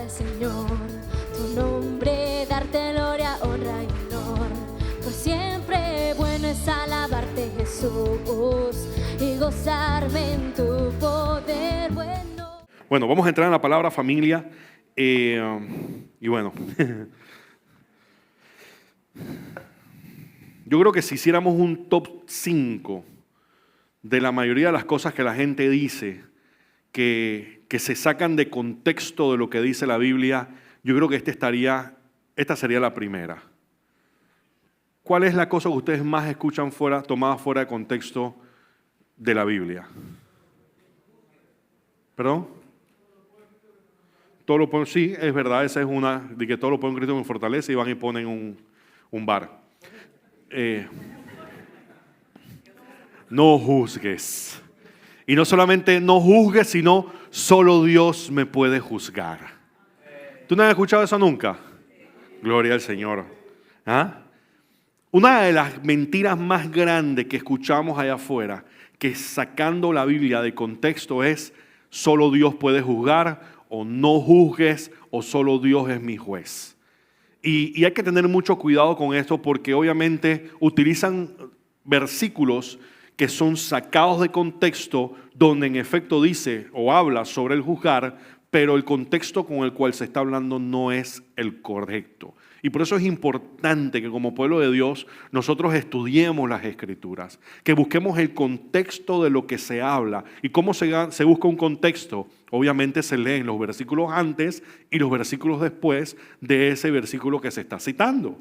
al Señor, tu nombre, darte gloria, honra y honor. Por siempre bueno es alabarte, Jesús, y gozarme en tu poder bueno. Bueno, vamos a entrar en la palabra familia. Y bueno, yo creo que si hiciéramos un top 5 de la mayoría de las cosas que la gente dice, que se sacan de contexto de lo que dice la Biblia, yo creo que esta sería la primera. ¿Cuál es la cosa que ustedes más escuchan tomada fuera de contexto de la Biblia? ¿Perdón? Todo lo pueden, sí, es verdad, esa es una, de que todo lo pueden Cristo me fortalece y van y ponen un bar. No juzgues. Y no solamente no juzgues, sino solo Dios me puede juzgar. ¿Tú no has escuchado eso nunca? Gloria al Señor. ¿Ah? Una de las mentiras más grandes que escuchamos allá afuera, que sacando la Biblia de contexto es solo Dios puede juzgar, o no juzgues, o solo Dios es mi juez. Y hay que tener mucho cuidado con esto porque obviamente utilizan versículos que son sacados de contexto, donde en efecto dice o habla sobre el juzgar, pero el contexto con el cual se está hablando no es el correcto. Y por eso es importante que como pueblo de Dios nosotros estudiemos las Escrituras, que busquemos el contexto de lo que se habla. ¿Y cómo se busca un contexto? Obviamente se leen los versículos antes y los versículos después de ese versículo que se está citando.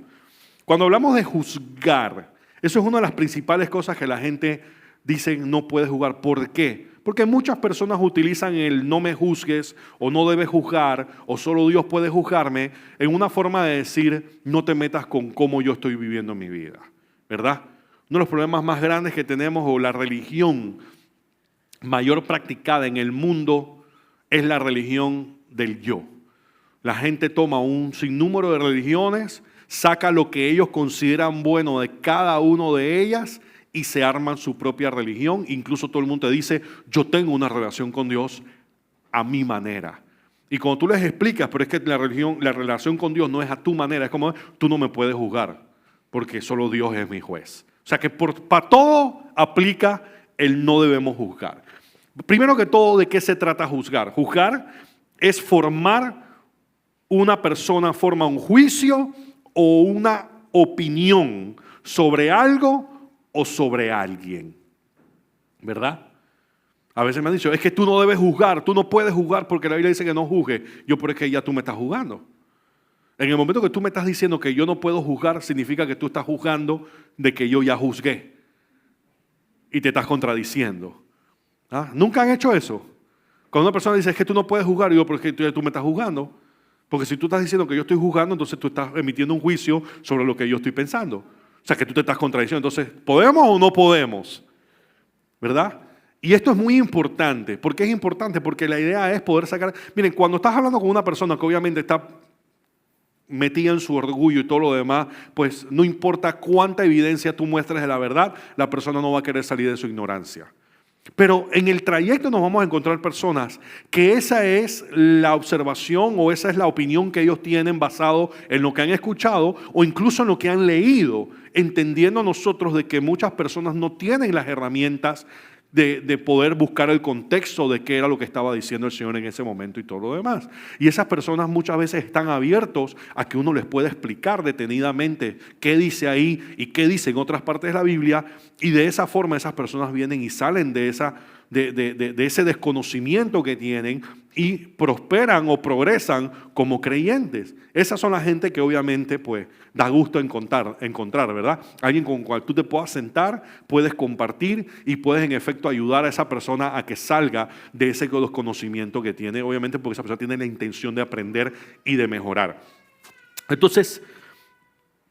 Cuando hablamos de juzgar, eso es una de las principales cosas que la gente dice no puede juzgar. ¿Por qué? Porque muchas personas utilizan el no me juzgues o no debes juzgar o solo Dios puede juzgarme en una forma de decir no te metas con cómo yo estoy viviendo mi vida, ¿verdad? Uno de los problemas más grandes que tenemos o la religión mayor practicada en el mundo es la religión del yo. La gente toma un sinnúmero de religiones, saca lo que ellos consideran bueno de cada una de ellas y se arman su propia religión. Incluso todo el mundo te dice, yo tengo una relación con Dios a mi manera. Y cuando tú les explicas, pero es que la relación con Dios no es a tu manera, es como, tú no me puedes juzgar, porque solo Dios es mi juez. O sea que para todo aplica el no debemos juzgar. Primero que todo, ¿de qué se trata juzgar? Juzgar es una persona forma un juicio o una opinión sobre algo o sobre alguien, ¿verdad? A veces me han dicho, es que tú no debes juzgar, tú no puedes juzgar porque la Biblia dice que no juzgue. Yo, pero es que ya tú me estás juzgando. En el momento que tú me estás diciendo que yo no puedo juzgar, significa que tú estás juzgando de que yo ya juzgué. Y te estás contradiciendo. ¿Ah? ¿Nunca han hecho eso? Cuando una persona dice, es que tú no puedes juzgar, yo, pero es que tú me estás juzgando. Porque si tú estás diciendo que yo estoy juzgando, entonces tú estás emitiendo un juicio sobre lo que yo estoy pensando. O sea, que tú te estás contradiciendo. Entonces, ¿podemos o no podemos? ¿Verdad? Y esto es muy importante. ¿Por qué es importante? Porque la idea es poder sacar... Miren, cuando estás hablando con una persona que obviamente está metida en su orgullo y todo lo demás, pues no importa cuánta evidencia tú muestres de la verdad, la persona no va a querer salir de su ignorancia. Pero en el trayecto nos vamos a encontrar personas que esa es la observación o esa es la opinión que ellos tienen basado en lo que han escuchado o incluso en lo que han leído, entendiendo nosotros de que muchas personas no tienen las herramientas de poder buscar el contexto de qué era lo que estaba diciendo el Señor en ese momento y todo lo demás. Y esas personas muchas veces están abiertos a que uno les pueda explicar detenidamente qué dice ahí y qué dice en otras partes de la Biblia, y de esa forma esas personas vienen y salen de ese desconocimiento que tienen y prosperan o progresan como creyentes. Esas son la gente que obviamente pues da gusto encontrar, ¿verdad? Alguien con el cual tú te puedas sentar, puedes compartir y puedes en efecto ayudar a esa persona a que salga de ese desconocimiento que tiene, obviamente porque esa persona tiene la intención de aprender y de mejorar. Entonces,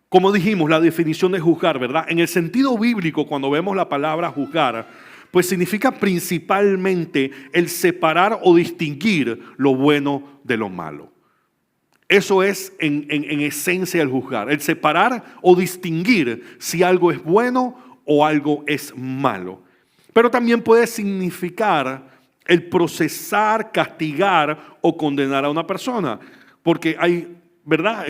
como dijimos, la definición de juzgar, ¿verdad? En el sentido bíblico, cuando vemos la palabra juzgar, pues significa principalmente el separar o distinguir lo bueno de lo malo. Eso es en esencia el juzgar, el separar o distinguir si algo es bueno o algo es malo. Pero también puede significar el procesar, castigar o condenar a una persona. Porque hay, ¿verdad?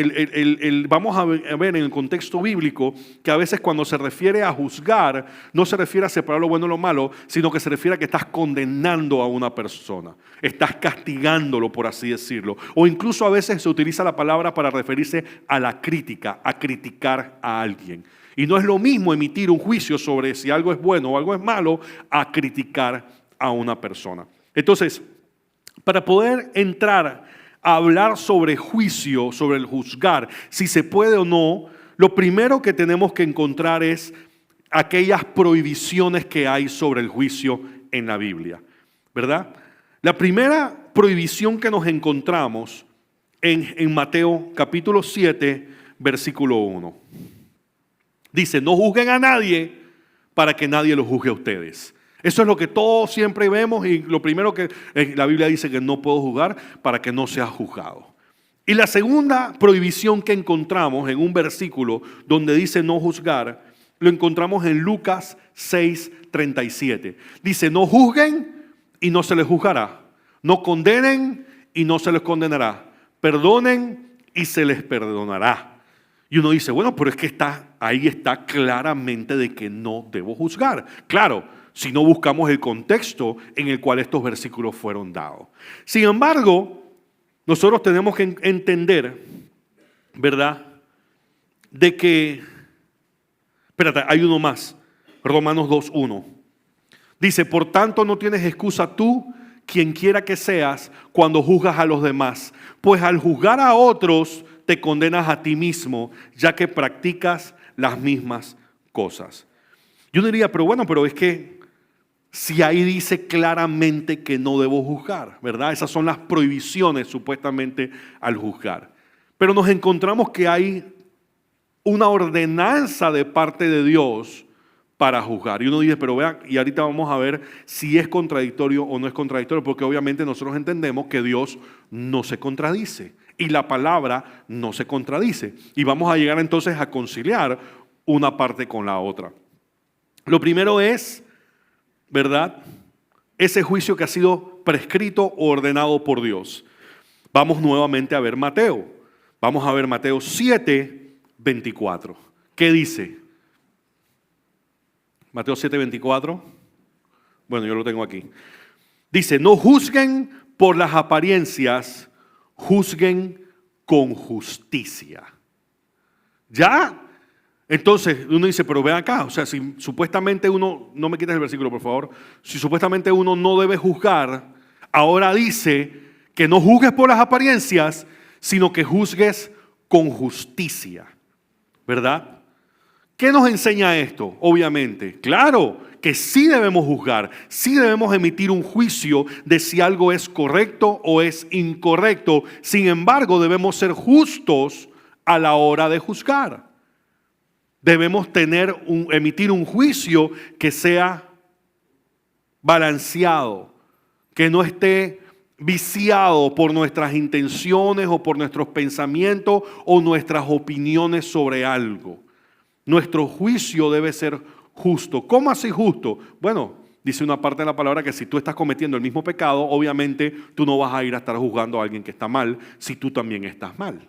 Vamos a ver en el contexto bíblico que a veces cuando se refiere a juzgar, no se refiere a separar lo bueno de lo malo, sino que se refiere a que estás condenando a una persona, estás castigándolo, por así decirlo. O incluso a veces se utiliza la palabra para referirse a la crítica, a criticar a alguien. Y no es lo mismo emitir un juicio sobre si algo es bueno o algo es malo, a criticar a una persona. Entonces, para poder entrar a hablar sobre juicio, sobre el juzgar, si se puede o no, lo primero que tenemos que encontrar es aquellas prohibiciones que hay sobre el juicio en la Biblia, ¿verdad? La primera prohibición que nos encontramos en Mateo capítulo 7, versículo 1. Dice, no juzguen a nadie para que nadie los juzgue a ustedes. Eso es lo que todos siempre vemos y lo primero que la Biblia dice que no puedo juzgar para que no sea juzgado. Y la segunda prohibición que encontramos en un versículo donde dice no juzgar, lo encontramos en Lucas 6:37. Dice, no juzguen y no se les juzgará. No condenen y no se les condenará. Perdonen y se les perdonará. Y uno dice, bueno, pero es que ahí está claramente de que no debo juzgar. Claro, si no buscamos el contexto en el cual estos versículos fueron dados. Sin embargo, nosotros tenemos que entender, ¿verdad? De que, espérate, hay uno más, Romanos 2:1. Dice, por tanto no tienes excusa tú, quien quiera que seas, cuando juzgas a los demás, pues al juzgar a otros te condenas a ti mismo, ya que practicas las mismas cosas. Yo diría, pero es que si ahí dice claramente que no debo juzgar, ¿verdad? Esas son las prohibiciones supuestamente al juzgar. Pero nos encontramos que hay una ordenanza de parte de Dios para juzgar. Y uno dice, pero vean, y ahorita vamos a ver si es contradictorio o no es contradictorio, porque obviamente nosotros entendemos que Dios no se contradice y la palabra no se contradice. Y vamos a llegar entonces a conciliar una parte con la otra. Lo primero es, ¿verdad? Ese juicio que ha sido prescrito o ordenado por Dios. Vamos nuevamente a ver Mateo. Vamos a ver Mateo 7:24. ¿Qué dice? Mateo 7:24. Bueno, yo lo tengo aquí. Dice, no juzguen por las apariencias, juzguen con justicia. ¿Ya? Entonces uno dice, pero ven acá, o sea, si supuestamente uno, no me quites el versículo por favor, si supuestamente uno no debe juzgar, ahora dice que no juzgues por las apariencias, sino que juzgues con justicia, ¿verdad? ¿Qué nos enseña esto? Obviamente, claro que sí debemos juzgar, sí debemos emitir un juicio de si algo es correcto o es incorrecto. Sin embargo, debemos ser justos a la hora de juzgar. Debemos emitir un juicio que sea balanceado, que no esté viciado por nuestras intenciones o por nuestros pensamientos o nuestras opiniones sobre algo. Nuestro juicio debe ser justo. ¿Cómo así justo? Bueno, dice una parte de la palabra que si tú estás cometiendo el mismo pecado, obviamente tú no vas a ir a estar juzgando a alguien que está mal si tú también estás mal.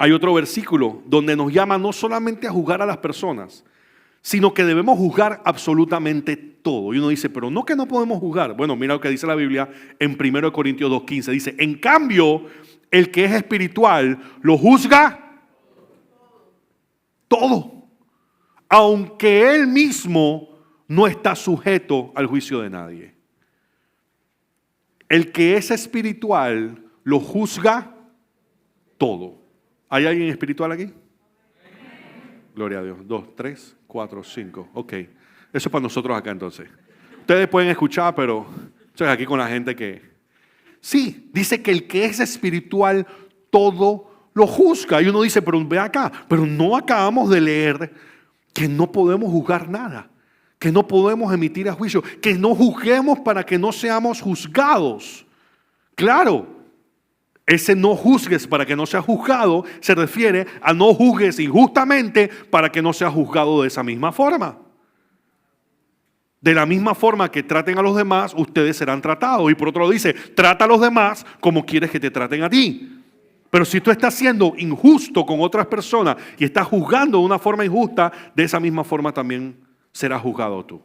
Hay otro versículo donde nos llama no solamente a juzgar a las personas, sino que debemos juzgar absolutamente todo. Y uno dice, pero no que no podemos juzgar. Bueno, mira lo que dice la Biblia en 1 Corintios 2:15. Dice, en cambio, el que es espiritual lo juzga todo, aunque él mismo no está sujeto al juicio de nadie. El que es espiritual lo juzga todo. ¿Hay alguien espiritual aquí? Gloria a Dios. 2, 3, 4, 5. Ok. Eso es para nosotros acá entonces. Ustedes pueden escuchar, pero estoy aquí con la gente que... Sí, dice que el que es espiritual todo lo juzga. Y uno dice, pero ve acá. Pero no acabamos de leer que no podemos juzgar nada. Que no podemos emitir a juicio. Que no juzguemos para que no seamos juzgados. Claro. Ese no juzgues para que no sea juzgado se refiere a no juzgues injustamente para que no sea juzgado de esa misma forma. De la misma forma que traten a los demás, ustedes serán tratados. Y por otro lado dice, trata a los demás como quieres que te traten a ti. Pero si tú estás siendo injusto con otras personas y estás juzgando de una forma injusta, de esa misma forma también serás juzgado tú.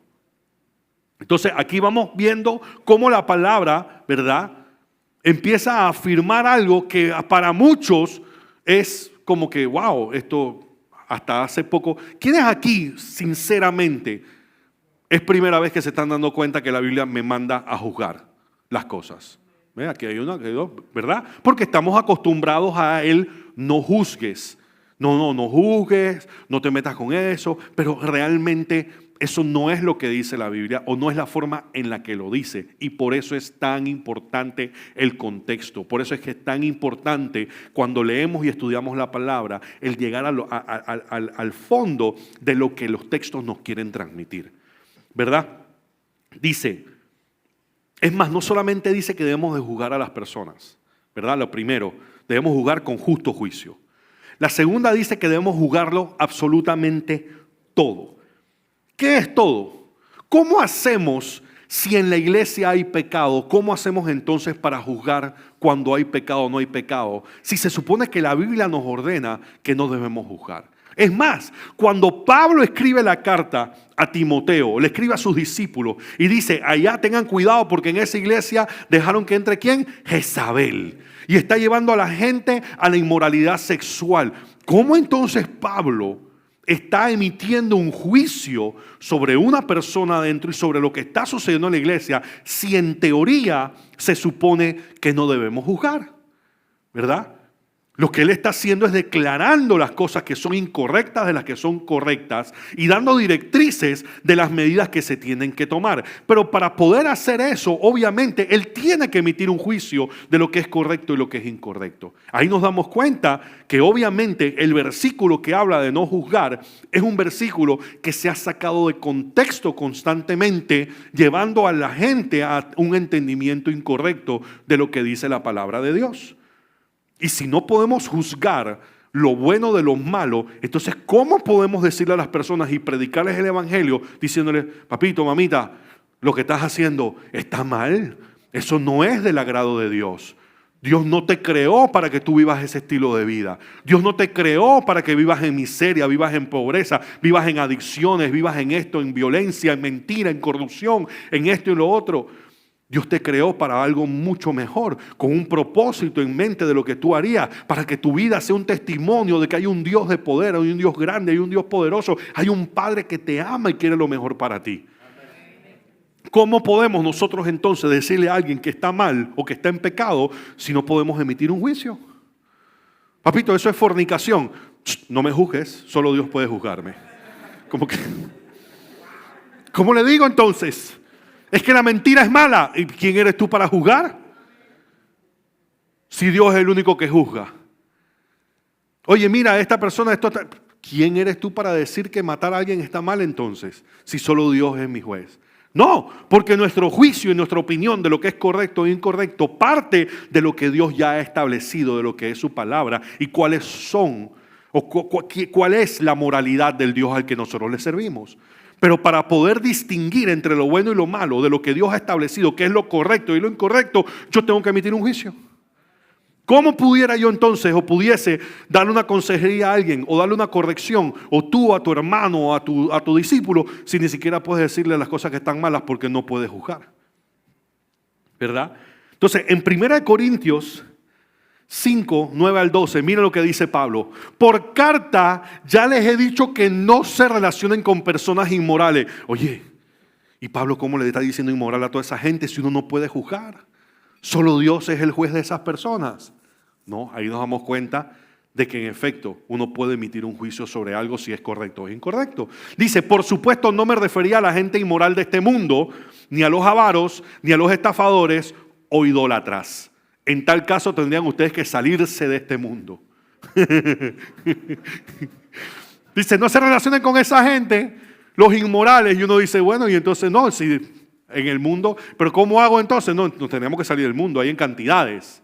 Entonces aquí vamos viendo cómo la palabra, ¿verdad?, empieza a afirmar algo que para muchos es como que, wow, esto hasta hace poco. ¿Quiénes aquí, sinceramente, es primera vez que se están dando cuenta que la Biblia me manda a juzgar las cosas? Aquí hay una, ¿verdad? Porque estamos acostumbrados a él, no juzgues. No juzgues, no te metas con eso, pero realmente eso no es lo que dice la Biblia o no es la forma en la que lo dice. Y por eso es tan importante el contexto. Por eso es que es tan importante cuando leemos y estudiamos la palabra, el llegar al fondo de lo que los textos nos quieren transmitir. ¿Verdad? Dice, es más, no solamente dice que debemos de juzgar a las personas, ¿verdad? Lo primero, debemos juzgar con justo juicio. La segunda dice que debemos juzgarlo absolutamente todo. ¿Qué es todo? ¿Cómo hacemos si en la iglesia hay pecado? ¿Cómo hacemos entonces para juzgar cuando hay pecado o no hay pecado? Si se supone que la Biblia nos ordena que no debemos juzgar. Es más, cuando Pablo escribe la carta a Timoteo, le escribe a sus discípulos y dice, allá tengan cuidado porque en esa iglesia dejaron que entre ¿quién? Jezabel. Y está llevando a la gente a la inmoralidad sexual. ¿Cómo entonces Pablo está emitiendo un juicio sobre una persona adentro y sobre lo que está sucediendo en la iglesia si en teoría se supone que no debemos juzgar? ¿Verdad? Lo que él está haciendo es declarando las cosas que son incorrectas de las que son correctas y dando directrices de las medidas que se tienen que tomar. Pero para poder hacer eso, obviamente, él tiene que emitir un juicio de lo que es correcto y lo que es incorrecto. Ahí nos damos cuenta que obviamente el versículo que habla de no juzgar es un versículo que se ha sacado de contexto constantemente, llevando a la gente a un entendimiento incorrecto de lo que dice la palabra de Dios. Y si no podemos juzgar lo bueno de lo malo, entonces ¿cómo podemos decirle a las personas y predicarles el evangelio diciéndoles, papito, mamita, lo que estás haciendo está mal? Eso no es del agrado de Dios. Dios no te creó para que tú vivas ese estilo de vida. Dios no te creó para que vivas en miseria, vivas en pobreza, vivas en adicciones, vivas en esto, en violencia, en mentira, en corrupción, en esto y lo otro. Dios te creó para algo mucho mejor, con un propósito en mente de lo que tú harías, para que tu vida sea un testimonio de que hay un Dios de poder, hay un Dios grande, hay un Dios poderoso, hay un Padre que te ama y quiere lo mejor para ti. ¿Cómo podemos nosotros entonces decirle a alguien que está mal o que está en pecado si no podemos emitir un juicio? Papito, eso es fornicación. No me juzgues, solo Dios puede juzgarme. ¿Cómo le digo entonces? Es que la mentira es mala. ¿Y quién eres tú para juzgar? Si Dios es el único que juzga. Oye, mira, esta persona, ¿quién eres tú para decir que matar a alguien está mal entonces? Si solo Dios es mi juez. No, porque nuestro juicio y nuestra opinión de lo que es correcto e incorrecto parte de lo que Dios ya ha establecido, de lo que es su palabra y cuáles son, o cuál es la moralidad del Dios al que nosotros le servimos. Pero para poder distinguir entre lo bueno y lo malo, de lo que Dios ha establecido, que es lo correcto y lo incorrecto, yo tengo que emitir un juicio. ¿Cómo pudiera yo entonces o pudiese darle una consejería a alguien o darle una corrección o tú a tu hermano o a tu discípulo si ni siquiera puedes decirle las cosas que están malas porque no puedes juzgar? ¿Verdad? Entonces, en 1 Corintios 5, 9 al 12, miren lo que dice Pablo. Por carta ya les he dicho que no se relacionen con personas inmorales. Oye, ¿y Pablo cómo le está diciendo inmoral a toda esa gente si uno no puede juzgar? Solo Dios es el juez de esas personas. No, ahí nos damos cuenta de que en efecto uno puede emitir un juicio sobre algo si es correcto o incorrecto. Dice, por supuesto no me refería a la gente inmoral de este mundo, ni a los avaros, ni a los estafadores o idólatras. En tal caso tendrían ustedes que salirse de este mundo. Dice, no se relacionen con esa gente, los inmorales. Y uno dice, bueno, y entonces no, si en el mundo, pero ¿cómo hago entonces? No, nos tenemos que salir del mundo, hay en cantidades.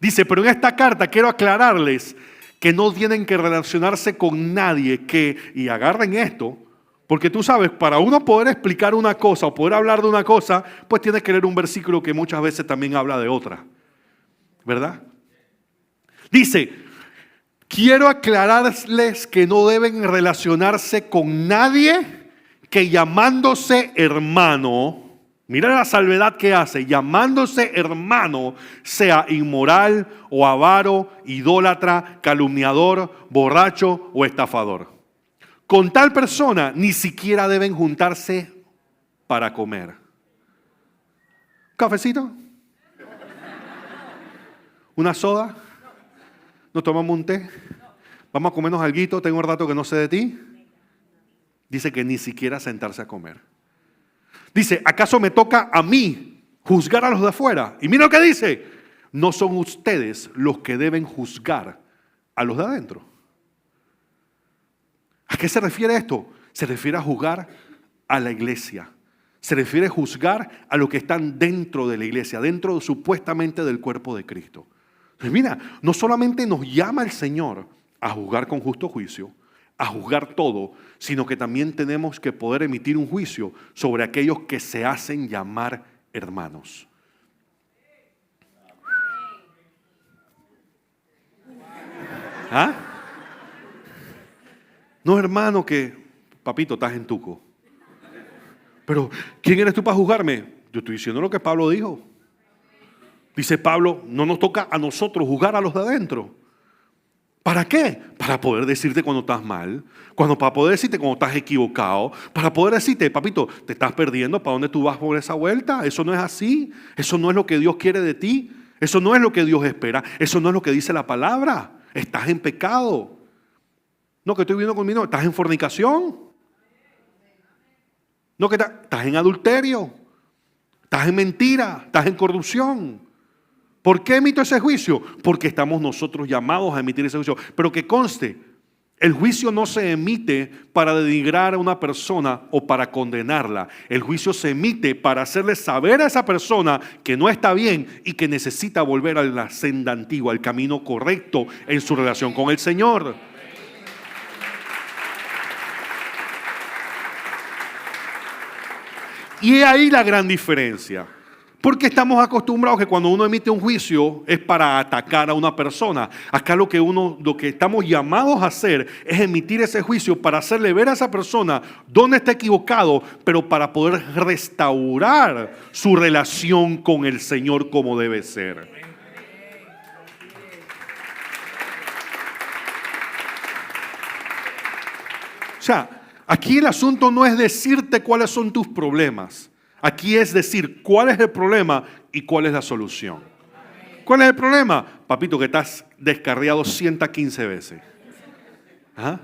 Dice, pero en esta carta quiero aclararles que no tienen que relacionarse con nadie que, y agarren esto, Porque tú sabes, para uno poder explicar una cosa o poder hablar de una cosa, pues tienes que leer un versículo que muchas veces también habla de otra. ¿Verdad? Dice, quiero aclararles que no deben relacionarse con nadie que llamándose hermano, mira la salvedad que hace, llamándose hermano, sea inmoral o avaro, idólatra, calumniador, borracho o estafador. Con tal persona ni siquiera deben juntarse para comer. ¿Cafecito? ¿Una soda? ¿Nos tomamos un té? ¿Vamos a comernos alguito? Tengo un rato que no sé de ti. Dice que ni siquiera sentarse a comer. Dice, ¿acaso me toca a mí juzgar a los de afuera? Y mira lo que dice, no son ustedes los que deben juzgar a los de adentro. ¿A qué se refiere esto? Se refiere a juzgar a la iglesia. Se refiere a juzgar a los que están dentro de la iglesia, dentro supuestamente del cuerpo de Cristo. Entonces, mira, no solamente nos llama el Señor a juzgar con justo juicio, a juzgar todo, sino que también tenemos que poder emitir un juicio sobre aquellos que se hacen llamar hermanos. ¿Ah? No, hermano, que, papito, estás en tuco. Pero, ¿quién eres tú para juzgarme? Yo estoy diciendo lo que Pablo dijo. Dice Pablo, no nos toca a nosotros juzgar a los de adentro. ¿Para qué? Para poder decirte cuando estás mal, para poder decirte cuando estás equivocado, para poder decirte, papito, te estás perdiendo, ¿para dónde tú vas por esa vuelta? Eso no es así, eso no es lo que Dios quiere de ti, eso no es lo que Dios espera, eso no es lo que dice la palabra, estás en pecado. No, que estoy viviendo conmigo, estás en fornicación. No, que estás en adulterio, estás en mentira, estás en corrupción. ¿Por qué emito ese juicio? Porque estamos nosotros llamados a emitir ese juicio. Pero que conste, el juicio no se emite para denigrar a una persona o para condenarla. El juicio se emite para hacerle saber a esa persona que no está bien y que necesita volver a la senda antigua, al camino correcto en su relación con el Señor. Y es ahí la gran diferencia. Porque estamos acostumbrados que cuando uno emite un juicio es para atacar a una persona. Acá lo que estamos llamados a hacer es emitir ese juicio para hacerle ver a esa persona dónde está equivocado, pero para poder restaurar su relación con el Señor como debe ser. O sea, aquí el asunto no es decirte cuáles son tus problemas. Aquí es decir cuál es el problema y cuál es la solución. ¿Cuál es el problema? Papito, que estás descarriado 115 veces. ¿Ah?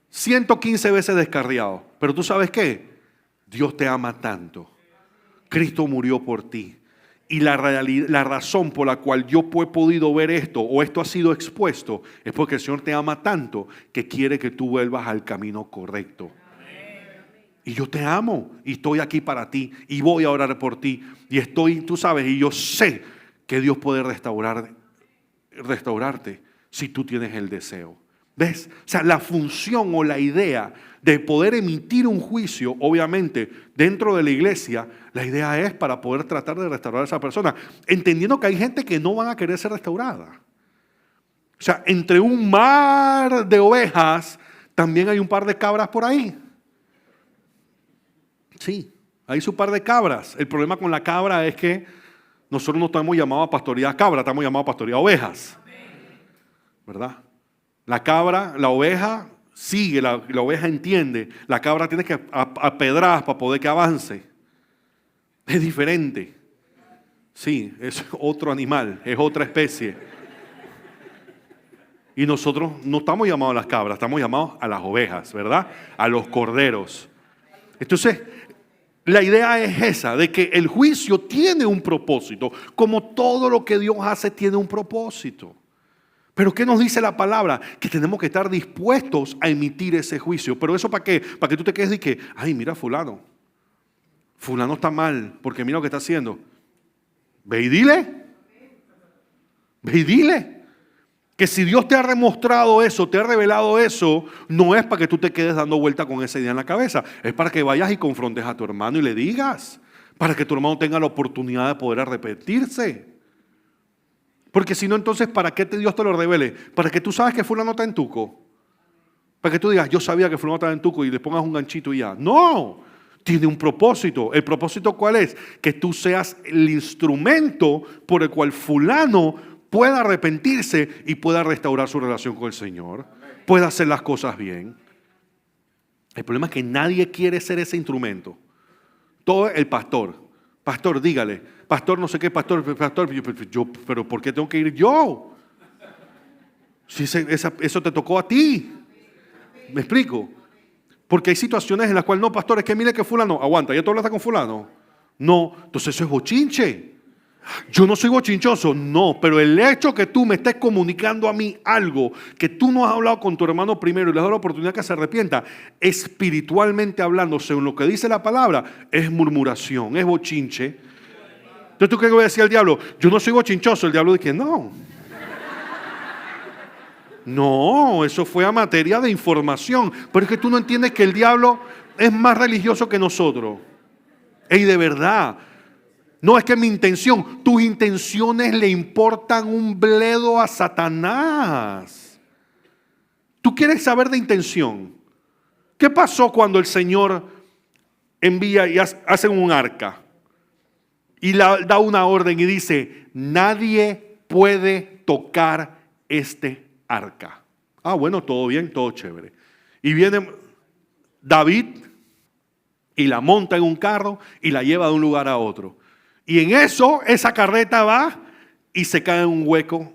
115 veces descarriado. Pero tú sabes qué? Dios te ama tanto. Cristo murió por ti. Y la razón por la cual yo he podido ver esto o esto ha sido expuesto es porque el Señor te ama tanto que quiere que tú vuelvas al camino correcto. Y yo te amo y estoy aquí para ti y voy a orar por ti. Y estoy, tú sabes, y yo sé que Dios puede restaurarte si tú tienes el deseo. ¿Ves? O sea, la función o la idea de poder emitir un juicio, obviamente, dentro de la iglesia, la idea es para poder tratar de restaurar a esa persona, entendiendo que hay gente que no van a querer ser restaurada. O sea, entre un mar de ovejas, también hay un par de cabras por ahí. Sí, hay su par de cabras. El problema con la cabra es que nosotros no estamos llamados a pastorear cabra, estamos llamados a pastorear ovejas. ¿Verdad? La cabra, la oveja sigue, la oveja entiende. La cabra tiene que apedrar para poder que avance. Es diferente. Sí, es otro animal, es otra especie. Y nosotros no estamos llamados a las cabras, estamos llamados a las ovejas, ¿verdad? A los corderos. Entonces, la idea es esa, de que el juicio tiene un propósito, como todo lo que Dios hace tiene un propósito. Pero ¿qué nos dice la palabra? Que tenemos que estar dispuestos a emitir ese juicio. ¿Pero eso para qué? Para que tú te quedes y que, ay, mira fulano está mal, porque mira lo que está haciendo. Ve y dile. Que si Dios te ha demostrado eso, te ha revelado eso, no es para que tú te quedes dando vuelta con esa idea en la cabeza. Es para que vayas y confrontes a tu hermano y le digas. Para que tu hermano tenga la oportunidad de poder arrepentirse. Porque si no, entonces, ¿para qué Dios te lo revele? Para que tú sabes que fulano está en tuco. Para que tú digas, yo sabía que fulano estaba en tuco y le pongas un ganchito y ya. No, tiene un propósito. ¿El propósito cuál es? Que tú seas el instrumento por el cual fulano pueda arrepentirse y pueda restaurar su relación con el Señor. Pueda hacer las cosas bien. El problema es que nadie quiere ser ese instrumento. Todo el pastor. Pastor, dígale. Pastor, no sé qué, pastor. Pero ¿por qué tengo que ir yo? Si eso te tocó a ti. ¿Me explico? Porque hay situaciones en las cuales, no, pastor, es que mire que fulano, aguanta, ¿ya tú hablaste con fulano? No, entonces eso es bochinche. Yo no soy bochinchoso, no, pero el hecho que tú me estés comunicando a mí algo que tú no has hablado con tu hermano primero y le has dado la oportunidad que se arrepienta, espiritualmente hablando, según lo que dice la palabra, es murmuración, es bochinche. Entonces, ¿tú qué le voy a decir al diablo? Yo no soy bochinchoso. El diablo dice, no. No, eso fue a materia de información. Pero es que tú no entiendes que el diablo es más religioso que nosotros. Y de verdad. No es que mi intención, tus intenciones le importan un bledo a Satanás. Tú quieres saber de intención. ¿Qué pasó cuando el Señor envía y hace un arca? Y da una orden y dice, nadie puede tocar este arca. Ah, bueno, todo bien, todo chévere. Y viene David y la monta en un carro y la lleva de un lugar a otro. Y en eso, esa carreta va y se cae en un hueco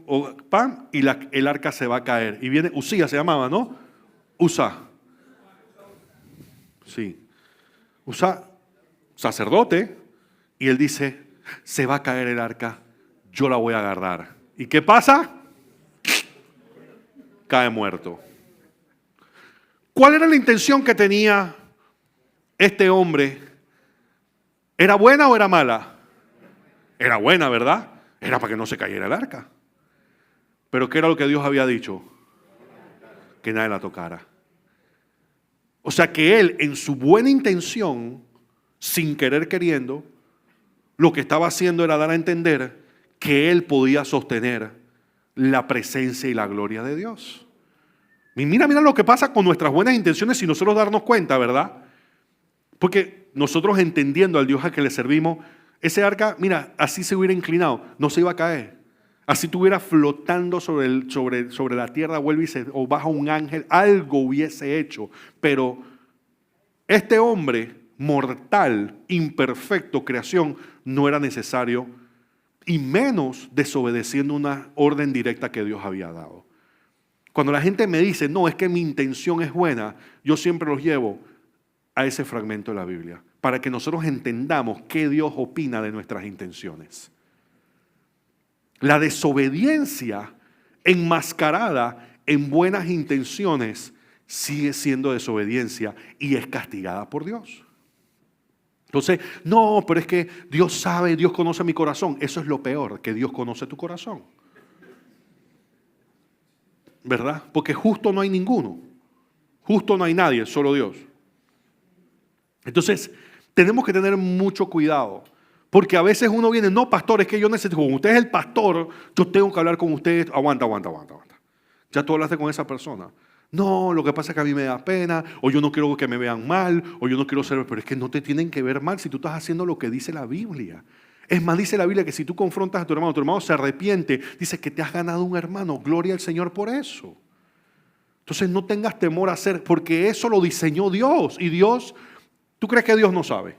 y el arca se va a caer. Y viene Usía, se llamaba, ¿no? Usa. Sí. Usa, sacerdote. Y él dice, se va a caer el arca, yo la voy a agarrar. ¿Y qué pasa? Cae muerto. ¿Cuál era la intención que tenía este hombre? ¿Era buena o era mala? Era buena, ¿verdad? Era para que no se cayera el arca. Pero ¿qué era lo que Dios había dicho? Que nadie la tocara. O sea que él, en su buena intención, sin querer queriendo, lo que estaba haciendo era dar a entender que él podía sostener la presencia y la gloria de Dios. Y mira lo que pasa con nuestras buenas intenciones sin nosotros darnos cuenta, ¿verdad? Porque nosotros entendiendo al Dios a que le servimos, ese arca, mira, así se hubiera inclinado, no se iba a caer. Así estuviera flotando sobre la tierra, o baja un ángel, algo hubiese hecho. Pero este hombre mortal, imperfecto, creación, no era necesario, y menos desobedeciendo una orden directa que Dios había dado. Cuando la gente me dice, no, es que mi intención es buena, yo siempre los llevo a ese fragmento de la Biblia, para que nosotros entendamos qué Dios opina de nuestras intenciones. La desobediencia enmascarada en buenas intenciones sigue siendo desobediencia y es castigada por Dios. Entonces, no, pero es que Dios sabe, Dios conoce mi corazón. Eso es lo peor, que Dios conoce tu corazón. ¿Verdad? Porque justo no hay ninguno. Justo no hay nadie, solo Dios. Entonces, tenemos que tener mucho cuidado. Porque a veces uno viene, no, pastor, es que yo necesito, como usted es el pastor, yo tengo que hablar con usted. Aguanta. Ya tú hablaste con esa persona. No, lo que pasa es que a mí me da pena, o yo no quiero que me vean mal, o yo no quiero ser, pero es que no te tienen que ver mal si tú estás haciendo lo que dice la Biblia. Es más, dice la Biblia que si tú confrontas a tu hermano se arrepiente, dice que te has ganado un hermano, gloria al Señor por eso. Entonces no tengas temor a hacer, porque eso lo diseñó Dios, y Dios, ¿tú crees que Dios no sabe?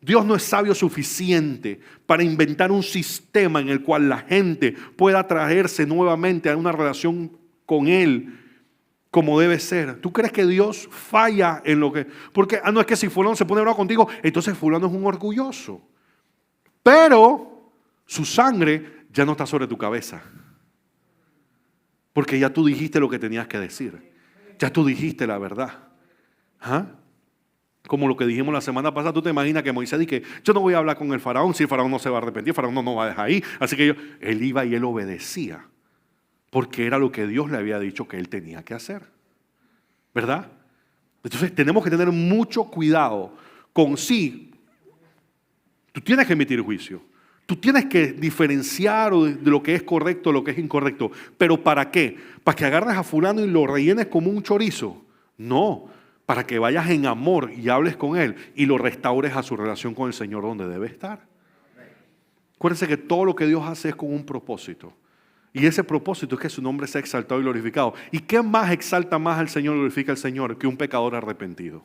Dios no es sabio suficiente para inventar un sistema en el cual la gente pueda atraerse nuevamente a una relación con Él como debe ser. ¿Tú crees que Dios falla en lo que...? Porque, no, es que si fulano se pone bravo contigo, entonces fulano es un orgulloso. Pero su sangre ya no está sobre tu cabeza. Porque ya tú dijiste lo que tenías que decir. Ya tú dijiste la verdad. ¿Ah? Como lo que dijimos la semana pasada, tú te imaginas que Moisés dice, yo no voy a hablar con el faraón, si el faraón no se va a arrepentir, el faraón no va a dejar ahí. Así que él iba y él obedecía. porque era lo que Dios le había dicho que él tenía que hacer. ¿Verdad? Entonces tenemos que tener mucho cuidado con sí. Tú tienes que emitir juicio. Tú tienes que diferenciar de lo que es correcto, lo que es incorrecto. ¿Pero para qué? ¿Para que agarres a fulano y lo rellenes como un chorizo? No, para que vayas en amor y hables con él y lo restaures a su relación con el Señor donde debe estar. Acuérdense que todo lo que Dios hace es con un propósito. Y ese propósito es que su nombre sea exaltado y glorificado. ¿Y qué más exalta más al Señor, glorifica al Señor, que un pecador arrepentido?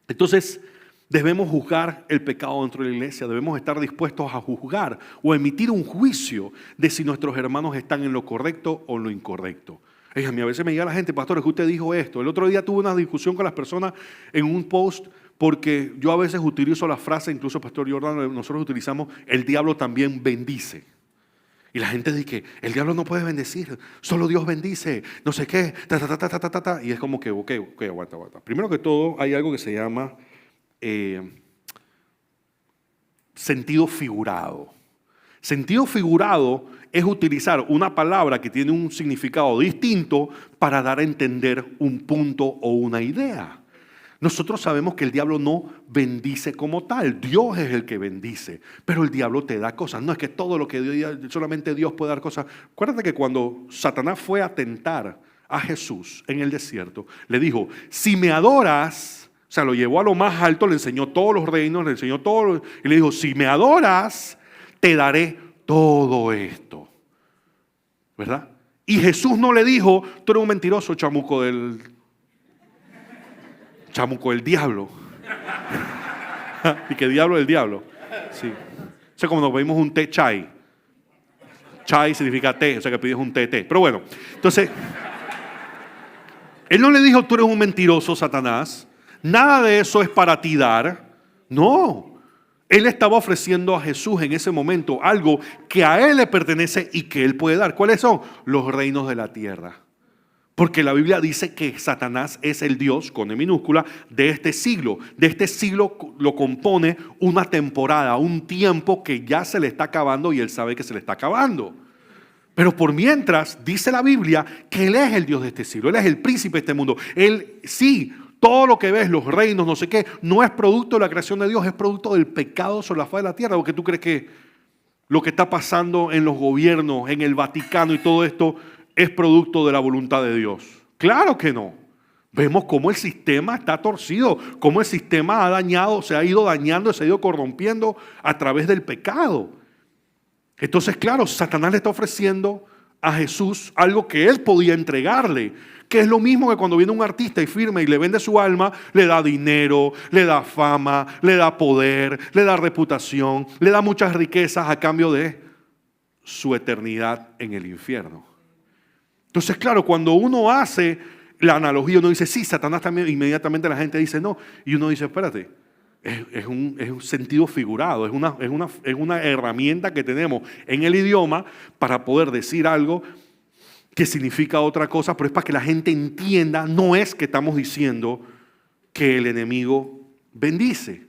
Entonces, debemos juzgar el pecado dentro de la iglesia. Debemos estar dispuestos a juzgar o a emitir un juicio de si nuestros hermanos están en lo correcto o en lo incorrecto. A mí a veces me llega la gente, pastor, es que usted dijo esto. El otro día tuve una discusión con las personas en un post porque yo a veces utilizo la frase, incluso Pastor Jordan, nosotros utilizamos, el diablo también bendice. Y la gente dice que el diablo no puede bendecir, solo Dios bendice, no sé qué, y es como que, ok, aguanta. Primero que todo, hay algo que se llama sentido figurado. Sentido figurado es utilizar una palabra que tiene un significado distinto para dar a entender un punto o una idea. Nosotros sabemos que el diablo no bendice como tal, Dios es el que bendice, pero el diablo te da cosas. No es que todo lo que Dios, solamente Dios puede dar cosas. Acuérdate que cuando Satanás fue a tentar a Jesús en el desierto, le dijo, si me adoras, o sea, lo llevó a lo más alto, le enseñó todos los reinos, le enseñó todo, y le dijo, si me adoras, te daré todo esto. ¿Verdad? Y Jesús no le dijo, tú eres un mentiroso, chamuco del diablo. ¿Y qué diablo es el diablo? Sí. O sea, como nos pedimos un té chai. Chai significa té, o sea que pides un té. Pero bueno, entonces, él no le dijo, tú eres un mentiroso, Satanás. Nada de eso es para ti dar. No. Él estaba ofreciendo a Jesús en ese momento algo que a él le pertenece y que él puede dar. ¿Cuáles son? Los reinos de la tierra. Porque la Biblia dice que Satanás es el Dios, con E minúscula, de este siglo. De este siglo lo compone una temporada, un tiempo que ya se le está acabando y él sabe que se le está acabando. Pero por mientras, dice la Biblia que él es el Dios de este siglo, él es el príncipe de este mundo. Él sí, todo lo que ves, los reinos, no sé qué, no es producto de la creación de Dios, es producto del pecado sobre la faz de la tierra. Porque tú crees que lo que está pasando en los gobiernos, en el Vaticano y todo esto es producto de la voluntad de Dios. Claro que no. Vemos cómo el sistema está torcido, cómo el sistema ha dañado, se ha ido dañando, se ha ido corrompiendo a través del pecado. Entonces, claro, Satanás le está ofreciendo a Jesús algo que él podía entregarle, que es lo mismo que cuando viene un artista y firma y le vende su alma, le da dinero, le da fama, le da poder, le da reputación, le da muchas riquezas a cambio de su eternidad en el infierno. Entonces, claro, cuando uno hace la analogía, uno dice, sí, Satanás también, inmediatamente la gente dice no. Y uno dice, espérate, es un sentido figurado, es una herramienta que tenemos en el idioma para poder decir algo que significa otra cosa, pero es para que la gente entienda, no es que estamos diciendo que el enemigo bendice.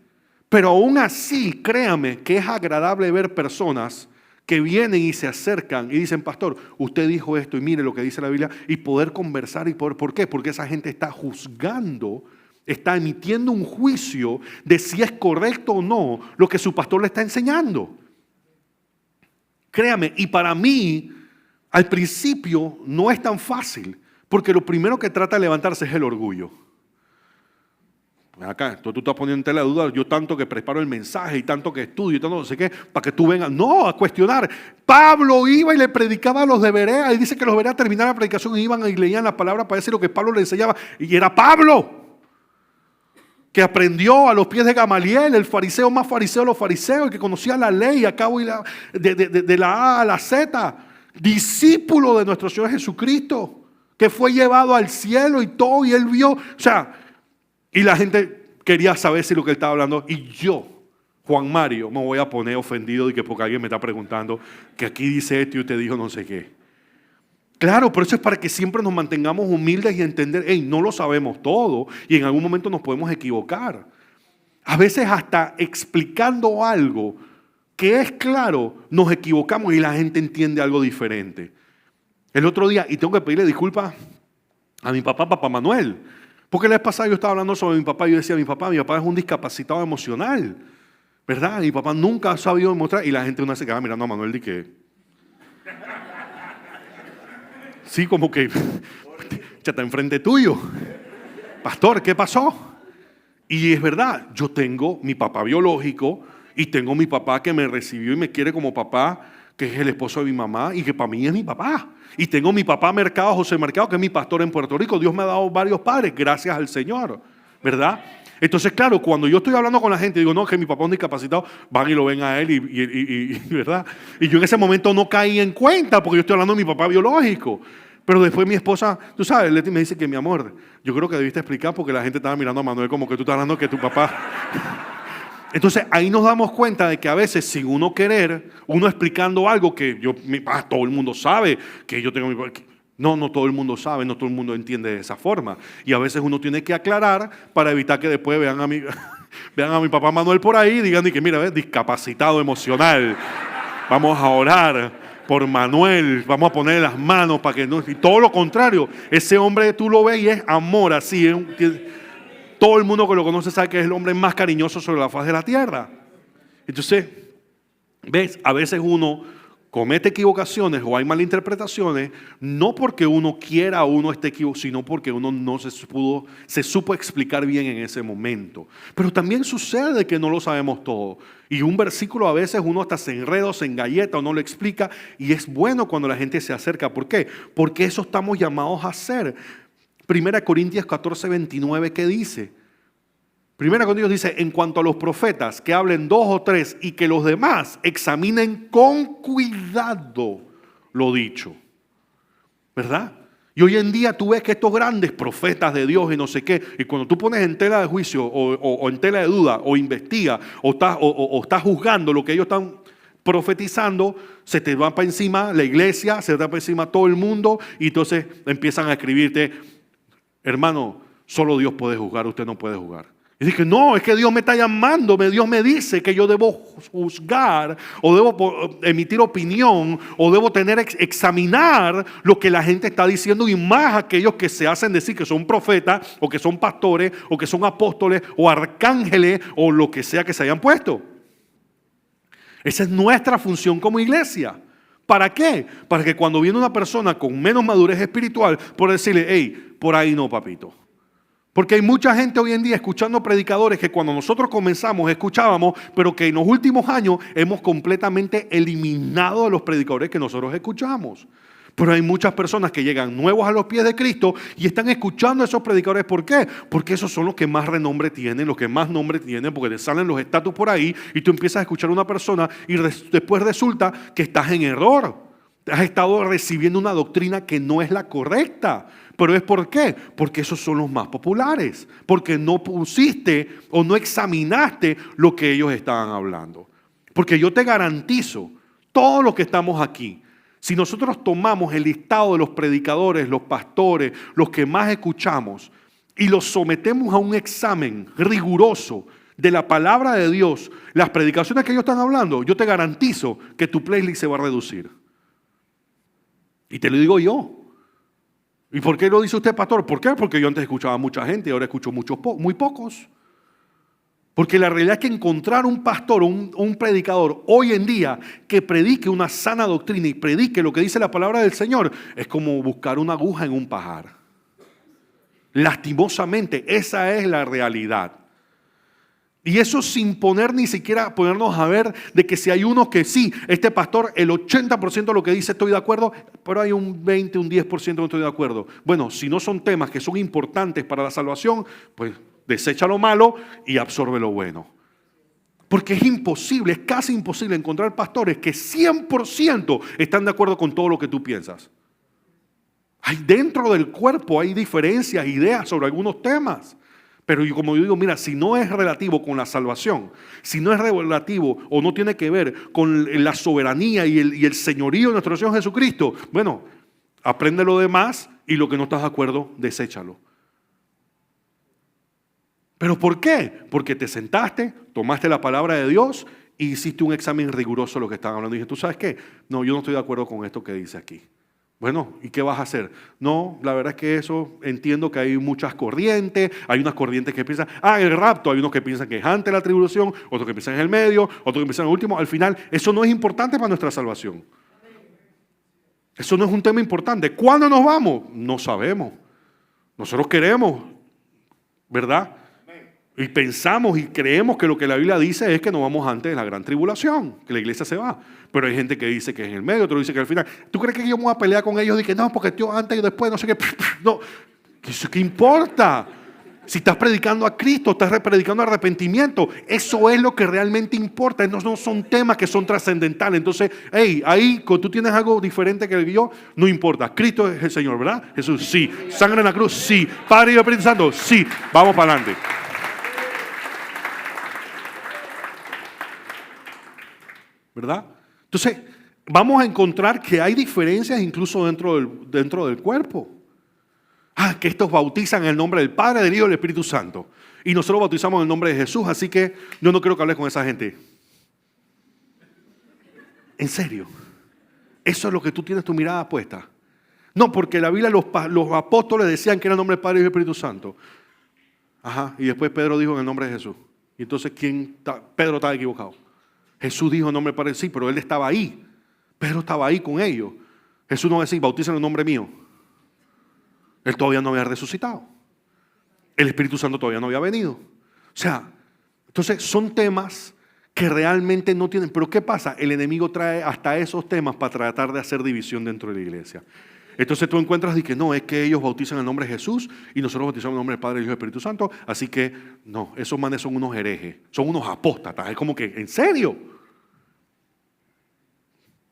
Pero aún así, créame que es agradable ver personas que vienen y se acercan y dicen, pastor, usted dijo esto y mire lo que dice la Biblia, y poder conversar y poder, ¿por qué? Porque esa gente está juzgando, está emitiendo un juicio de si es correcto o no lo que su pastor le está enseñando. Créame, y para mí, al principio no es tan fácil, porque lo primero que trata de levantarse es el orgullo. Acá, tú estás poniendo en tela de duda, yo tanto que preparo el mensaje y tanto que estudio y tanto no sé qué, para que tú vengas, no, a cuestionar. Pablo iba y le predicaba a los de Berea, y dice que los de Berea terminaban la predicación y iban y leían la palabra para decir lo que Pablo le enseñaba, y era Pablo, que aprendió a los pies de Gamaliel, el fariseo más fariseo de los fariseos, el que conocía la ley a cabo y de la A a la Z, discípulo de nuestro Señor Jesucristo, que fue llevado al cielo y todo, y él vio, o sea, y la gente quería saber si lo que él estaba hablando, y yo, Juan Mario, me voy a poner ofendido de que porque alguien me está preguntando que aquí dice esto y usted dijo no sé qué. Claro, pero eso es para que siempre nos mantengamos humildes y entender, hey, no lo sabemos todo y en algún momento nos podemos equivocar. A veces hasta explicando algo que es claro, nos equivocamos y la gente entiende algo diferente. El otro día, y tengo que pedirle disculpas a mi papá, papá Manuel, porque la vez pasada yo estaba hablando sobre mi papá y yo decía, mi papá es un discapacitado emocional, ¿verdad? Mi papá nunca ha sabido demostrar, y la gente una se queda mirando a Manuel y que... Sí, como que ya está enfrente tuyo. Pastor, ¿qué pasó? Y es verdad, yo tengo mi papá biológico y tengo mi papá que me recibió y me quiere como papá, que es el esposo de mi mamá y que para mí es mi papá. Y tengo mi papá Mercado, José Mercado, que es mi pastor en Puerto Rico. Dios me ha dado varios padres, gracias al Señor, ¿verdad? Entonces, claro, cuando yo estoy hablando con la gente, digo, no, que mi papá es un discapacitado, van y lo ven a él, ¿verdad? Y yo en ese momento no caí en cuenta porque yo estoy hablando de mi papá biológico. Pero después mi esposa, tú sabes, Leti me dice que mi amor, yo creo que debiste explicar porque la gente estaba mirando a Manuel como que tú estás hablando que tu papá... Entonces ahí nos damos cuenta de que a veces sin uno querer, uno explicando algo que todo el mundo sabe que yo tengo mi papá... No todo el mundo sabe, no todo el mundo entiende de esa forma. Y a veces uno tiene que aclarar para evitar que después vean a mi papá Manuel por ahí y digan que mira, ves, discapacitado emocional. Vamos a orar por Manuel, vamos a poner las manos para que no... Y todo lo contrario, ese hombre tú lo ves y es amor, así. Todo el mundo que lo conoce sabe que es el hombre más cariñoso sobre la faz de la tierra. Entonces, ves, a veces uno comete equivocaciones o hay malinterpretaciones, no porque uno quiera o uno esté equivocado, sino porque uno no se supo explicar bien en ese momento. Pero también sucede que no lo sabemos todo. Y un versículo a veces uno hasta se enreda, se engalleta o no lo explica. Y es bueno cuando la gente se acerca. ¿Por qué? Porque eso estamos llamados a hacer. 1 Corintios 14, 29, ¿qué dice? 1 Corintios dice, en cuanto a los profetas, que hablen 2 o 3 y que los demás examinen con cuidado lo dicho. ¿Verdad? Y hoy en día tú ves que estos grandes profetas de Dios y no sé qué, y cuando tú pones en tela de juicio o en tela de duda o investiga o estás juzgando lo que ellos están profetizando, se te va para encima la iglesia, se te va para encima todo el mundo y entonces empiezan a escribirte, hermano, solo Dios puede juzgar, usted no puede juzgar. Y dije, no, es que Dios me está llamando, Dios me dice que yo debo juzgar o debo emitir opinión o debo examinar lo que la gente está diciendo y más aquellos que se hacen decir que son profetas o que son pastores o que son apóstoles o arcángeles o lo que sea que se hayan puesto. Esa es nuestra función como iglesia. ¿Para qué? Para que cuando viene una persona con menos madurez espiritual, por decirle, hey, por ahí no, papito. Porque hay mucha gente hoy en día escuchando predicadores que cuando nosotros comenzamos escuchábamos, pero que en los últimos años hemos completamente eliminado a los predicadores que nosotros escuchamos. Pero hay muchas personas que llegan nuevos a los pies de Cristo y están escuchando a esos predicadores. ¿Por qué? Porque esos son los que más renombre tienen, los que más nombre tienen, porque te salen los estatus por ahí y tú empiezas a escuchar a una persona y después resulta que estás en error. Has estado recibiendo una doctrina que no es la correcta. ¿Pero es por qué? Porque esos son los más populares. Porque no pusiste o no examinaste lo que ellos estaban hablando. Porque yo te garantizo, todos los que estamos aquí, si nosotros tomamos el listado de los predicadores, los pastores, los que más escuchamos, y los sometemos a un examen riguroso de la palabra de Dios, las predicaciones que ellos están hablando, yo te garantizo que tu playlist se va a reducir. Y te lo digo yo. ¿Y por qué lo dice usted, pastor? ¿Por qué? Porque yo antes escuchaba a mucha gente y ahora escucho muy pocos. Porque la realidad es que encontrar un pastor o un predicador hoy en día que predique una sana doctrina y predique lo que dice la palabra del Señor es como buscar una aguja en un pajar. Lastimosamente, esa es la realidad. Y eso sin poner ni siquiera ponernos a ver de que si hay uno que sí, este pastor, el 80% de lo que dice estoy de acuerdo, pero hay un 20, un 10% no estoy de acuerdo. Bueno, si no son temas que son importantes para la salvación, pues desecha lo malo y absorbe lo bueno. Porque es imposible, es casi imposible encontrar pastores que 100% están de acuerdo con todo lo que tú piensas. Dentro del cuerpo hay diferencias, ideas sobre algunos temas. Pero como yo digo, mira, si no es relativo con la salvación, si no es relativo o no tiene que ver con la soberanía y el señorío de nuestro Señor Jesucristo, bueno, aprende lo demás y lo que no estás de acuerdo, deséchalo. ¿Pero por qué? Porque te sentaste, tomaste la palabra de Dios y hiciste un examen riguroso de lo que estaban hablando. Y dije, ¿tú sabes qué? No, yo no estoy de acuerdo con esto que dice aquí. Bueno, ¿y qué vas a hacer? No, la verdad es que eso, entiendo que hay muchas corrientes, hay unas corrientes que piensan, el rapto, hay unos que piensan que es antes de la tribulación, otros que piensan en el medio, otros que piensan en el último. Al final, eso no es importante para nuestra salvación. Eso no es un tema importante. ¿Cuándo nos vamos? No sabemos. Nosotros queremos, ¿verdad? Y pensamos y creemos que lo que la Biblia dice es que nos vamos antes de la gran tribulación, que la iglesia se va. Pero hay gente que dice que es en el medio, otro dice que al final. ¿Tú crees que yo me voy a pelear con ellos? Y que no, porque yo antes y después, no sé qué. No, ¿qué importa? Si estás predicando a Cristo, estás predicando arrepentimiento. Eso es lo que realmente importa. No son temas que son trascendentales. Entonces, ahí cuando tú tienes algo diferente que yo, no importa. Cristo es el Señor, ¿verdad? Jesús, sí. Sangre en la cruz, sí. Padre y Espíritu Santo, sí. Vamos para adelante. ¿Verdad? Entonces, vamos a encontrar que hay diferencias incluso dentro del cuerpo. Que estos bautizan en el nombre del Padre, del Hijo y del Espíritu Santo. Y nosotros bautizamos en el nombre de Jesús, así que yo no quiero que hables con esa gente. En serio. Eso es lo que tú tienes tu mirada puesta. No, porque la Biblia, los apóstoles decían que era el nombre del Padre y del Espíritu Santo. Y después Pedro dijo en el nombre de Jesús. Y entonces, Pedro estaba equivocado. Jesús dijo en nombre del Padre, sí, pero él estaba ahí. Pedro estaba ahí con ellos. Jesús no va a decir, bauticen en el nombre mío. Él todavía no había resucitado. El Espíritu Santo todavía no había venido. O sea, entonces son temas que realmente no tienen. Pero ¿qué pasa? El enemigo trae hasta esos temas para tratar de hacer división dentro de la iglesia. Entonces tú encuentras y que no, es que ellos bautizan en el nombre de Jesús y nosotros bautizamos en el nombre del Padre, del Hijo y del Espíritu Santo. Así que no, esos manes son unos herejes, son unos apóstatas. Es como que, ¿en serio?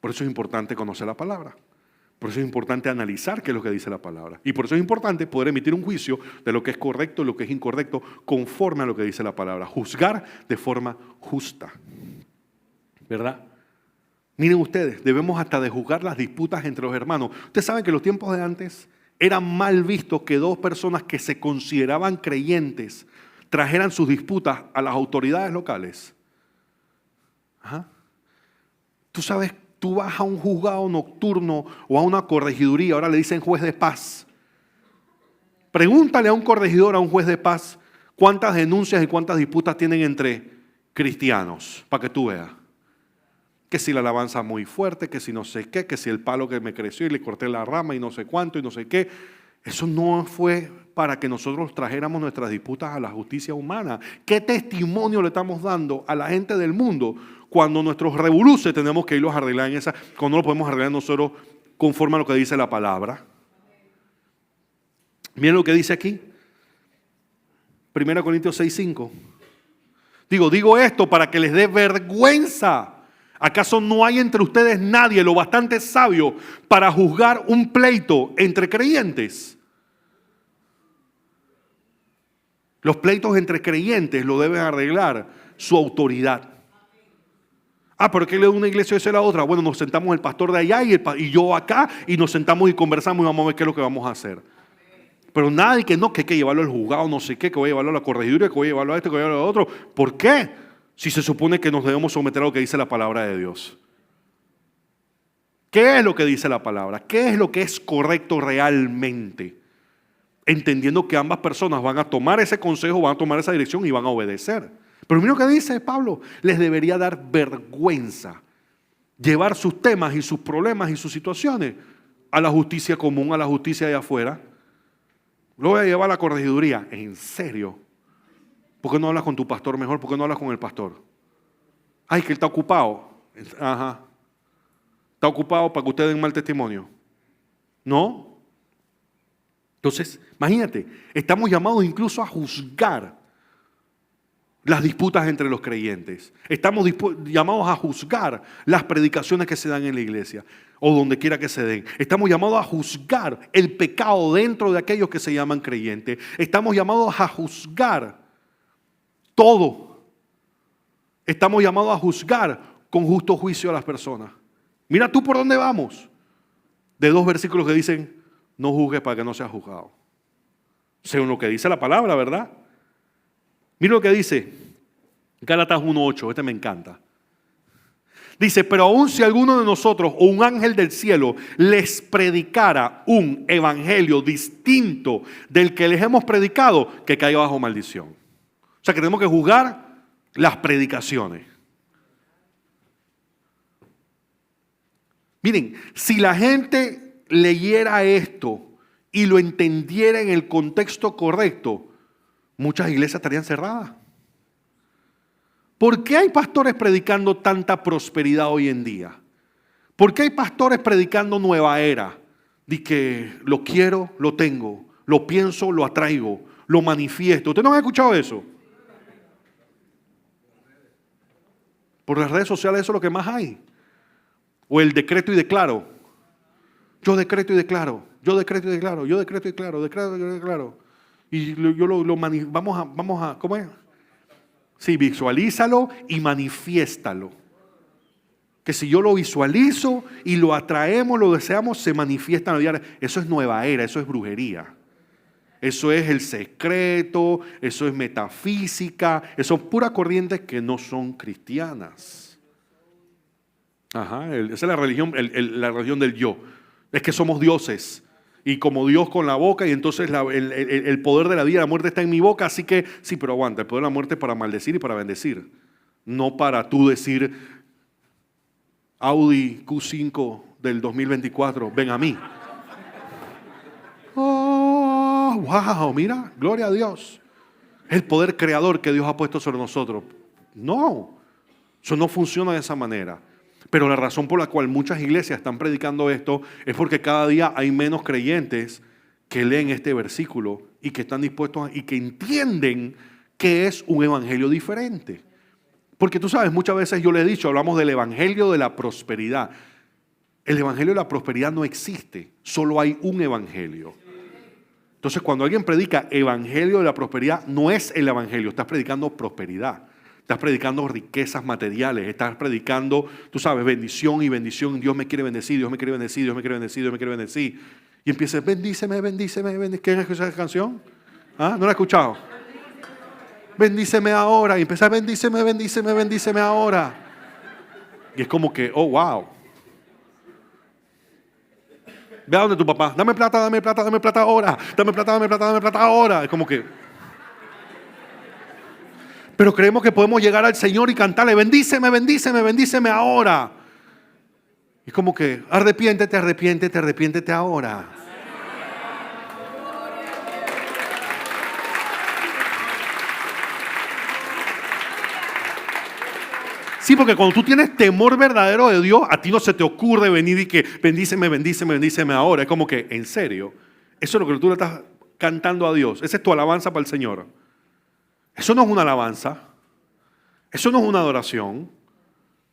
Por eso es importante conocer la palabra. Por eso es importante analizar qué es lo que dice la palabra. Y por eso es importante poder emitir un juicio de lo que es correcto y lo que es incorrecto conforme a lo que dice la palabra. Juzgar de forma justa. ¿Verdad? Miren ustedes, debemos hasta de juzgar las disputas entre los hermanos. Ustedes saben que en los tiempos de antes era mal visto que dos personas que se consideraban creyentes trajeran sus disputas a las autoridades locales. Tú sabes, tú vas a un juzgado nocturno o a una corregiduría, ahora le dicen juez de paz. Pregúntale a un corregidor, a un juez de paz, cuántas denuncias y cuántas disputas tienen entre cristianos, para que tú veas. Que si la alabanza muy fuerte, que si no sé qué, que si el palo que me creció y le corté la rama y no sé cuánto y no sé qué. Eso no fue para que nosotros trajéramos nuestras disputas a la justicia humana. ¿Qué testimonio le estamos dando a la gente del mundo cuando nuestros revoluces tenemos que irlos a arreglar en esa, cuando no lo podemos arreglar nosotros conforme a lo que dice la palabra? Miren lo que dice aquí. 1 Corintios 6:5. Digo esto para que les dé vergüenza. ¿Acaso no hay entre ustedes nadie lo bastante sabio para juzgar un pleito entre creyentes? Los pleitos entre creyentes lo deben arreglar su autoridad. ¿Por qué le da una iglesia y a la otra? Bueno, nos sentamos el pastor de allá y yo acá y nos sentamos y conversamos y vamos a ver qué es lo que vamos a hacer. Pero nadie que hay que llevarlo al juzgado, no sé qué, que voy a llevarlo a la corregiduría, que voy a llevarlo a esto, que voy a llevarlo a otro. ¿Por qué? Si se supone que nos debemos someter a lo que dice la palabra de Dios. ¿Qué es lo que dice la palabra? ¿Qué es lo que es correcto realmente? Entendiendo que ambas personas van a tomar ese consejo, van a tomar esa dirección y van a obedecer. Pero mira lo que dice Pablo, les debería dar vergüenza llevar sus temas y sus problemas y sus situaciones a la justicia común, a la justicia de afuera. Lo voy a llevar a la corregiduría. ¿En serio? ¿Por qué no hablas con tu pastor mejor? ¿Por qué no hablas con el pastor? Que él está ocupado. Está ocupado para que ustedes den mal testimonio. ¿No? Entonces, imagínate, estamos llamados incluso a juzgar las disputas entre los creyentes. Estamos llamados a juzgar las predicaciones que se dan en la iglesia o donde quiera que se den. Estamos llamados a juzgar el pecado dentro de aquellos que se llaman creyentes. Estamos llamados a juzgar todo. Estamos llamados a juzgar con justo juicio a las personas. Mira tú por dónde vamos. De 2 versículos que dicen, no juzgues para que no seas juzgado. Según lo que dice la palabra, ¿verdad? Mira lo que dice Gálatas 1:8, este me encanta. Dice, pero aun si alguno de nosotros o un ángel del cielo les predicara un evangelio distinto del que les hemos predicado, que caiga bajo maldición. O sea que tenemos que juzgar las predicaciones. Miren, si la gente leyera esto y lo entendiera en el contexto correcto, muchas iglesias estarían cerradas. ¿Por qué hay pastores predicando tanta prosperidad hoy en día? ¿Por qué hay pastores predicando nueva era? De que lo quiero, lo tengo, lo pienso, lo atraigo, lo manifiesto. ¿Usted no ha escuchado eso? Por las redes sociales eso es lo que más hay. O el decreto y declaro. Yo decreto y declaro. Yo decreto y declaro. Yo decreto y declaro. Decreto y declaro. Y yo vamos a, ¿cómo es? Sí, visualízalo y manifiéstalo. Que si yo lo visualizo y lo atraemos, lo deseamos, se manifiesta en la vida. Eso es nueva era, eso es brujería. Eso es el secreto, eso es metafísica, eso es pura corrientes que no son cristianas. Ajá, esa es la religión, la religión del yo. Es que somos dioses. Y como Dios con la boca, y entonces el poder de la vida y la muerte está en mi boca, así que, sí, pero aguanta, el poder de la muerte es para maldecir y para bendecir. No para tú decir, Audi Q5 del 2024, ven a mí. Oh, wow, mira, gloria a Dios. El poder creador que Dios ha puesto sobre nosotros. No, eso no funciona de esa manera. Pero la razón por la cual muchas iglesias están predicando esto es porque cada día hay menos creyentes que leen este versículo y que están dispuestos y que entienden que es un evangelio diferente. Porque tú sabes, muchas veces yo le he dicho, hablamos del evangelio de la prosperidad. El evangelio de la prosperidad no existe, solo hay un evangelio. Entonces cuando alguien predica evangelio de la prosperidad, no es el evangelio, estás predicando prosperidad. Estás predicando riquezas materiales, estás predicando, tú sabes, bendición y bendición. Dios me quiere bendecir, Dios me quiere bendecir, Dios me quiere bendecir, Dios me quiere bendecir. Y empiezas, bendíceme, bendíceme, bendíceme. ¿Quién ha escuchado esa canción? ¿Ah? ¿No la ha escuchado? Bendíceme ahora. Y empiezas, bendíceme, bendíceme, bendíceme ahora. Y es como que, oh, wow. Ve a donde tu papá, dame plata, dame plata, dame plata ahora. Dame plata, dame plata, dame plata ahora. Es como que... Pero creemos que podemos llegar al Señor y cantarle, bendíceme, bendíceme, bendíceme ahora. Y como que, arrepiéntete, arrepiéntete, arrepiéntete ahora. Sí, porque cuando tú tienes temor verdadero de Dios, a ti no se te ocurre venir y que bendíceme, bendíceme, bendíceme ahora. Es como que, en serio, eso es lo que tú le estás cantando a Dios. Esa es tu alabanza para el Señor. Eso no es una alabanza, eso no es una adoración,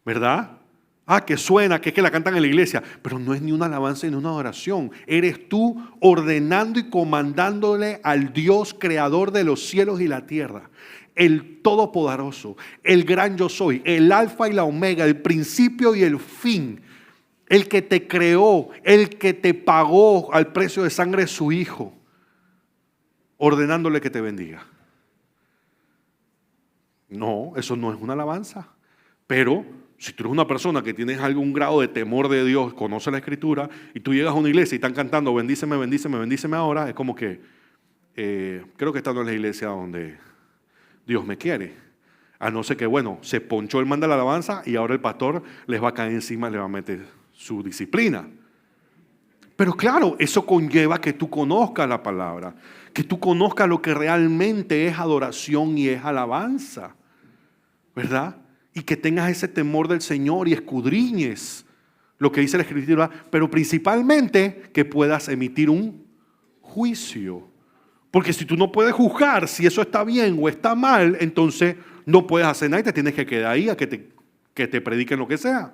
¿verdad? Ah, que suena, que es que la cantan en la iglesia, pero no es ni una alabanza ni una adoración. Eres tú ordenando y comandándole al Dios creador de los cielos y la tierra, el todopoderoso, el gran yo soy, el alfa y la omega, el principio y el fin, el que te creó, el que te pagó al precio de sangre de su hijo, ordenándole que te bendiga. No, eso no es una alabanza. Pero si tú eres una persona que tienes algún grado de temor de Dios, conoce la Escritura, y tú llegas a una iglesia y están cantando bendíceme, bendíceme, bendíceme ahora, es como que creo que esta no es la iglesia donde Dios me quiere. A no ser que, bueno, se ponchó el man de la alabanza y ahora el pastor les va a caer encima y le va a meter su disciplina. Pero claro, eso conlleva que tú conozcas la palabra, que tú conozcas lo que realmente es adoración y es alabanza, ¿verdad? Y que tengas ese temor del Señor y escudriñes lo que dice la Escritura, pero principalmente que puedas emitir un juicio. Porque si tú no puedes juzgar si eso está bien o está mal, entonces no puedes hacer nada y te tienes que quedar ahí a que te prediquen lo que sea.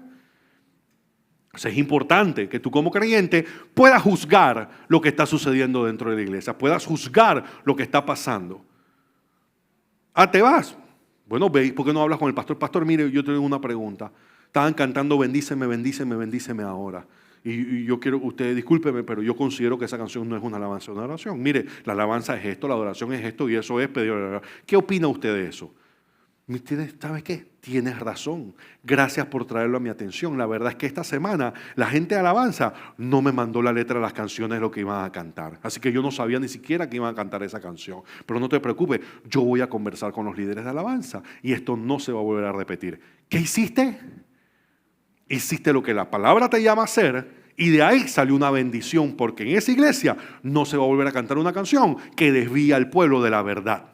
O sea, es importante que tú como creyente puedas juzgar lo que está sucediendo dentro de la iglesia, puedas juzgar lo que está pasando. Ah, ¿te vas? Bueno, ve, ¿por qué no hablas con el pastor? Pastor, mire, yo tengo una pregunta. Estaban cantando bendíceme, bendíceme, bendíceme ahora. Y yo quiero, usted discúlpeme, pero yo considero que esa canción no es una alabanza, es una oración. Mire, la alabanza es esto, la adoración es esto y eso es pedir. ¿Qué opina usted de eso? ¿Sabes qué? Tienes razón. Gracias por traerlo a mi atención. La verdad es que esta semana la gente de alabanza no me mandó la letra de las canciones de lo que iban a cantar. Así que yo no sabía ni siquiera que iban a cantar esa canción. Pero no te preocupes, yo voy a conversar con los líderes de alabanza y esto no se va a volver a repetir. ¿Qué hiciste? Hiciste lo que la palabra te llama a hacer y de ahí salió una bendición porque en esa iglesia no se va a volver a cantar una canción que desvía al pueblo de la verdad.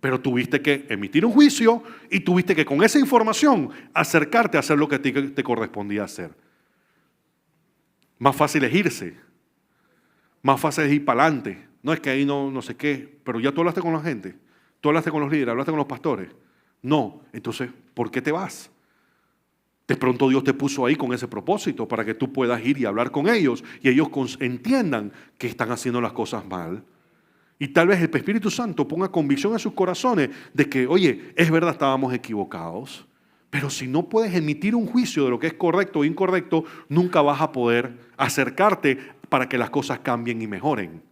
Pero tuviste que emitir un juicio y tuviste que con esa información acercarte a hacer lo que a ti te correspondía hacer. Más fácil es irse. Más fácil es ir para adelante. No es que ahí no sé qué, pero ya tú hablaste con la gente. Tú hablaste con los líderes, hablaste con los pastores. No, entonces, ¿por qué te vas? De pronto Dios te puso ahí con ese propósito para que tú puedas ir y hablar con ellos y ellos entiendan que están haciendo las cosas mal. Y tal vez el Espíritu Santo ponga convicción en sus corazones de que, oye, es verdad, estábamos equivocados. Pero si no puedes emitir un juicio de lo que es correcto o incorrecto, nunca vas a poder acercarte para que las cosas cambien y mejoren.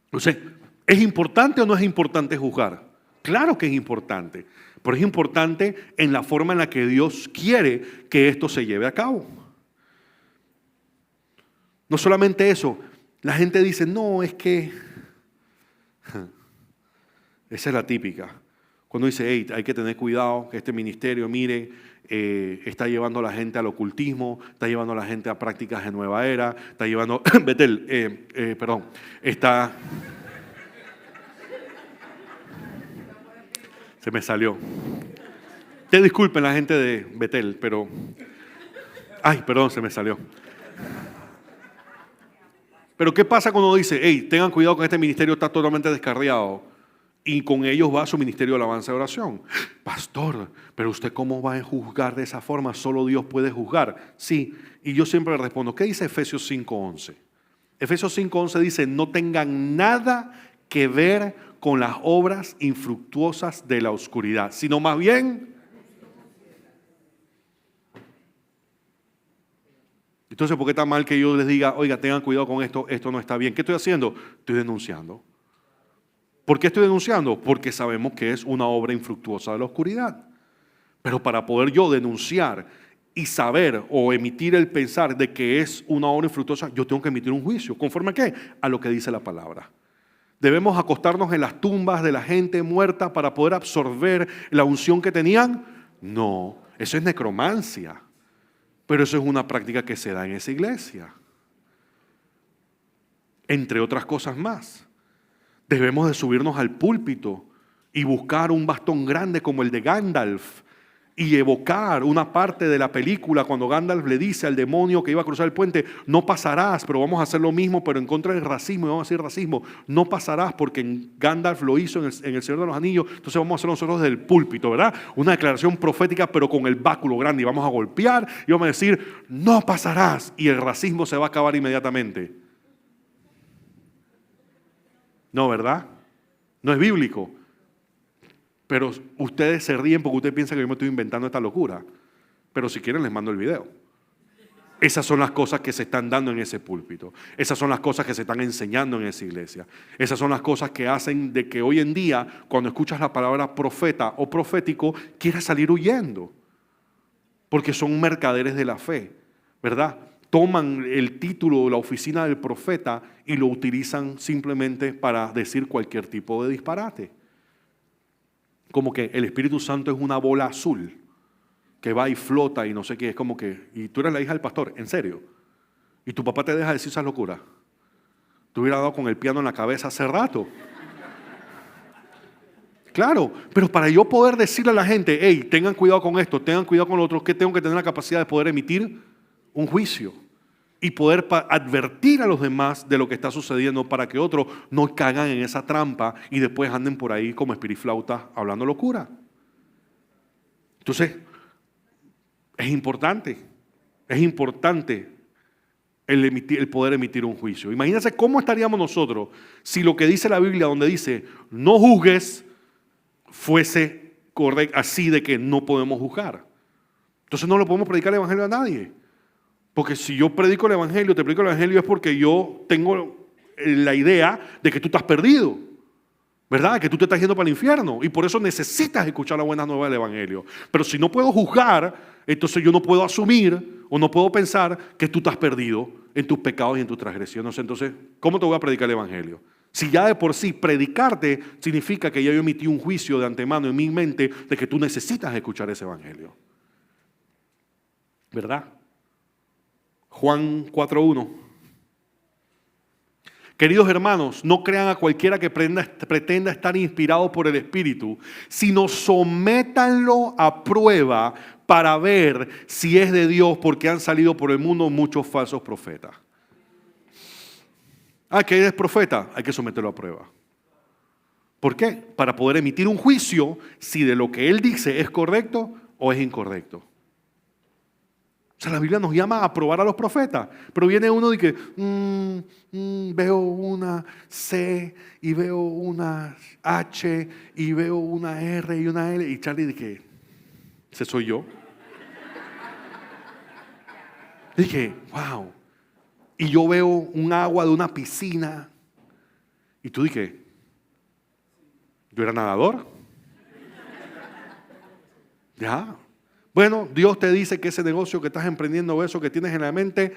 Entonces, ¿es importante o no es importante juzgar? Claro que es importante, pero es importante en la forma en la que Dios quiere que esto se lleve a cabo. No solamente eso, la gente dice, no, es que... Esa es la típica. Cuando dice, hey, hay que tener cuidado, que este ministerio, mire, está llevando a la gente al ocultismo, está llevando a la gente a prácticas de nueva era, está llevando, Betel, está... Se me salió. Te disculpen la gente de Betel, pero... Ay, perdón, se me salió. Pero ¿qué pasa cuando dice, hey, tengan cuidado con este ministerio, está totalmente descarriado? Y con ellos va su ministerio de alabanza y oración. Pastor, pero usted ¿cómo va a juzgar de esa forma? Solo Dios puede juzgar. Sí, y yo siempre le respondo, ¿qué dice Efesios 5:11? Efesios 5:11 dice, no tengan nada que ver con las obras infructuosas de la oscuridad, sino más bien... Entonces, ¿por qué está mal que yo les diga, oiga, tengan cuidado con esto, esto no está bien? ¿Qué estoy haciendo? Estoy denunciando. ¿Por qué estoy denunciando? Porque sabemos que es una obra infructuosa de la oscuridad. Pero para poder yo denunciar y saber o emitir el pensar de que es una obra infructuosa, yo tengo que emitir un juicio. ¿Conforme a qué? A lo que dice la palabra. ¿Debemos acostarnos en las tumbas de la gente muerta para poder absorber la unción que tenían? No, eso es necromancia. Pero eso es una práctica que se da en esa iglesia. Entre otras cosas más. Debemos de subirnos al púlpito y buscar un bastón grande como el de Gandalf y evocar una parte de la película cuando Gandalf le dice al demonio que iba a cruzar el puente, no pasarás, pero vamos a hacer lo mismo, pero en contra del racismo, y vamos a decir racismo, no pasarás porque Gandalf lo hizo en el Señor de los Anillos, entonces vamos a hacer nosotros desde el púlpito, ¿verdad? Una declaración profética, pero con el báculo grande, y vamos a golpear y vamos a decir, no pasarás, y el racismo se va a acabar inmediatamente. No, ¿verdad? No es bíblico. Pero ustedes se ríen porque ustedes piensan que yo me estoy inventando esta locura. Pero si quieren les mando el video. Esas son las cosas que se están dando en ese púlpito. Esas son las cosas que se están enseñando en esa iglesia. Esas son las cosas que hacen de que hoy en día, cuando escuchas la palabra profeta o profético, quieras salir huyendo. Porque son mercaderes de la fe, ¿verdad? Toman el título de la oficina del profeta y lo utilizan simplemente para decir cualquier tipo de disparate. Como que el Espíritu Santo es una bola azul que va y flota y no sé qué. Es como que, y tú eres la hija del pastor, ¿en serio? Y tu papá te deja decir esas locuras. Te hubiera dado con el piano en la cabeza hace rato. Claro, pero para yo poder decirle a la gente, hey, tengan cuidado con esto, tengan cuidado con lo otro, que tengo que tener la capacidad de poder emitir un juicio y poder advertir a los demás de lo que está sucediendo para que otros no caigan en esa trampa y después anden por ahí como espiriflautas hablando locura. Entonces, es importante el poder emitir un juicio. Imagínense cómo estaríamos nosotros si lo que dice la Biblia, donde dice no juzgues, fuese correcto, así de que no podemos juzgar. Entonces no le podemos predicar el evangelio a nadie. Porque si yo predico el evangelio, te predico el evangelio es porque yo tengo la idea de que tú estás perdido. ¿verdad? Que tú te estás yendo para el infierno y por eso necesitas escuchar la buena nueva del Evangelio. Pero si no puedo juzgar, entonces yo no puedo asumir o no puedo pensar que tú estás perdido en tus pecados y en tus transgresiones. Entonces, ¿cómo te voy a predicar el Evangelio? Si ya de por sí predicarte significa que ya yo emití un juicio de antemano en mi mente de que tú necesitas escuchar ese Evangelio. ¿Verdad? Juan 4:1. Queridos hermanos, no crean a cualquiera que pretenda estar inspirado por el Espíritu, sino sométanlo a prueba para ver si es de Dios, porque han salido por el mundo muchos falsos profetas. Que eres profeta, hay que someterlo a prueba. ¿Por qué? Para poder emitir un juicio si de lo que él dice es correcto o es incorrecto. O sea, la Biblia nos llama a probar a los profetas, pero viene uno y que veo una C y veo una H y veo una R y una L y Charlie dije, ¿ese soy yo? Dije, wow. Y yo veo un agua de una piscina y tú dije, ¿yo era nadador? Ya. Bueno, Dios te dice que ese negocio que estás emprendiendo o eso que tienes en la mente,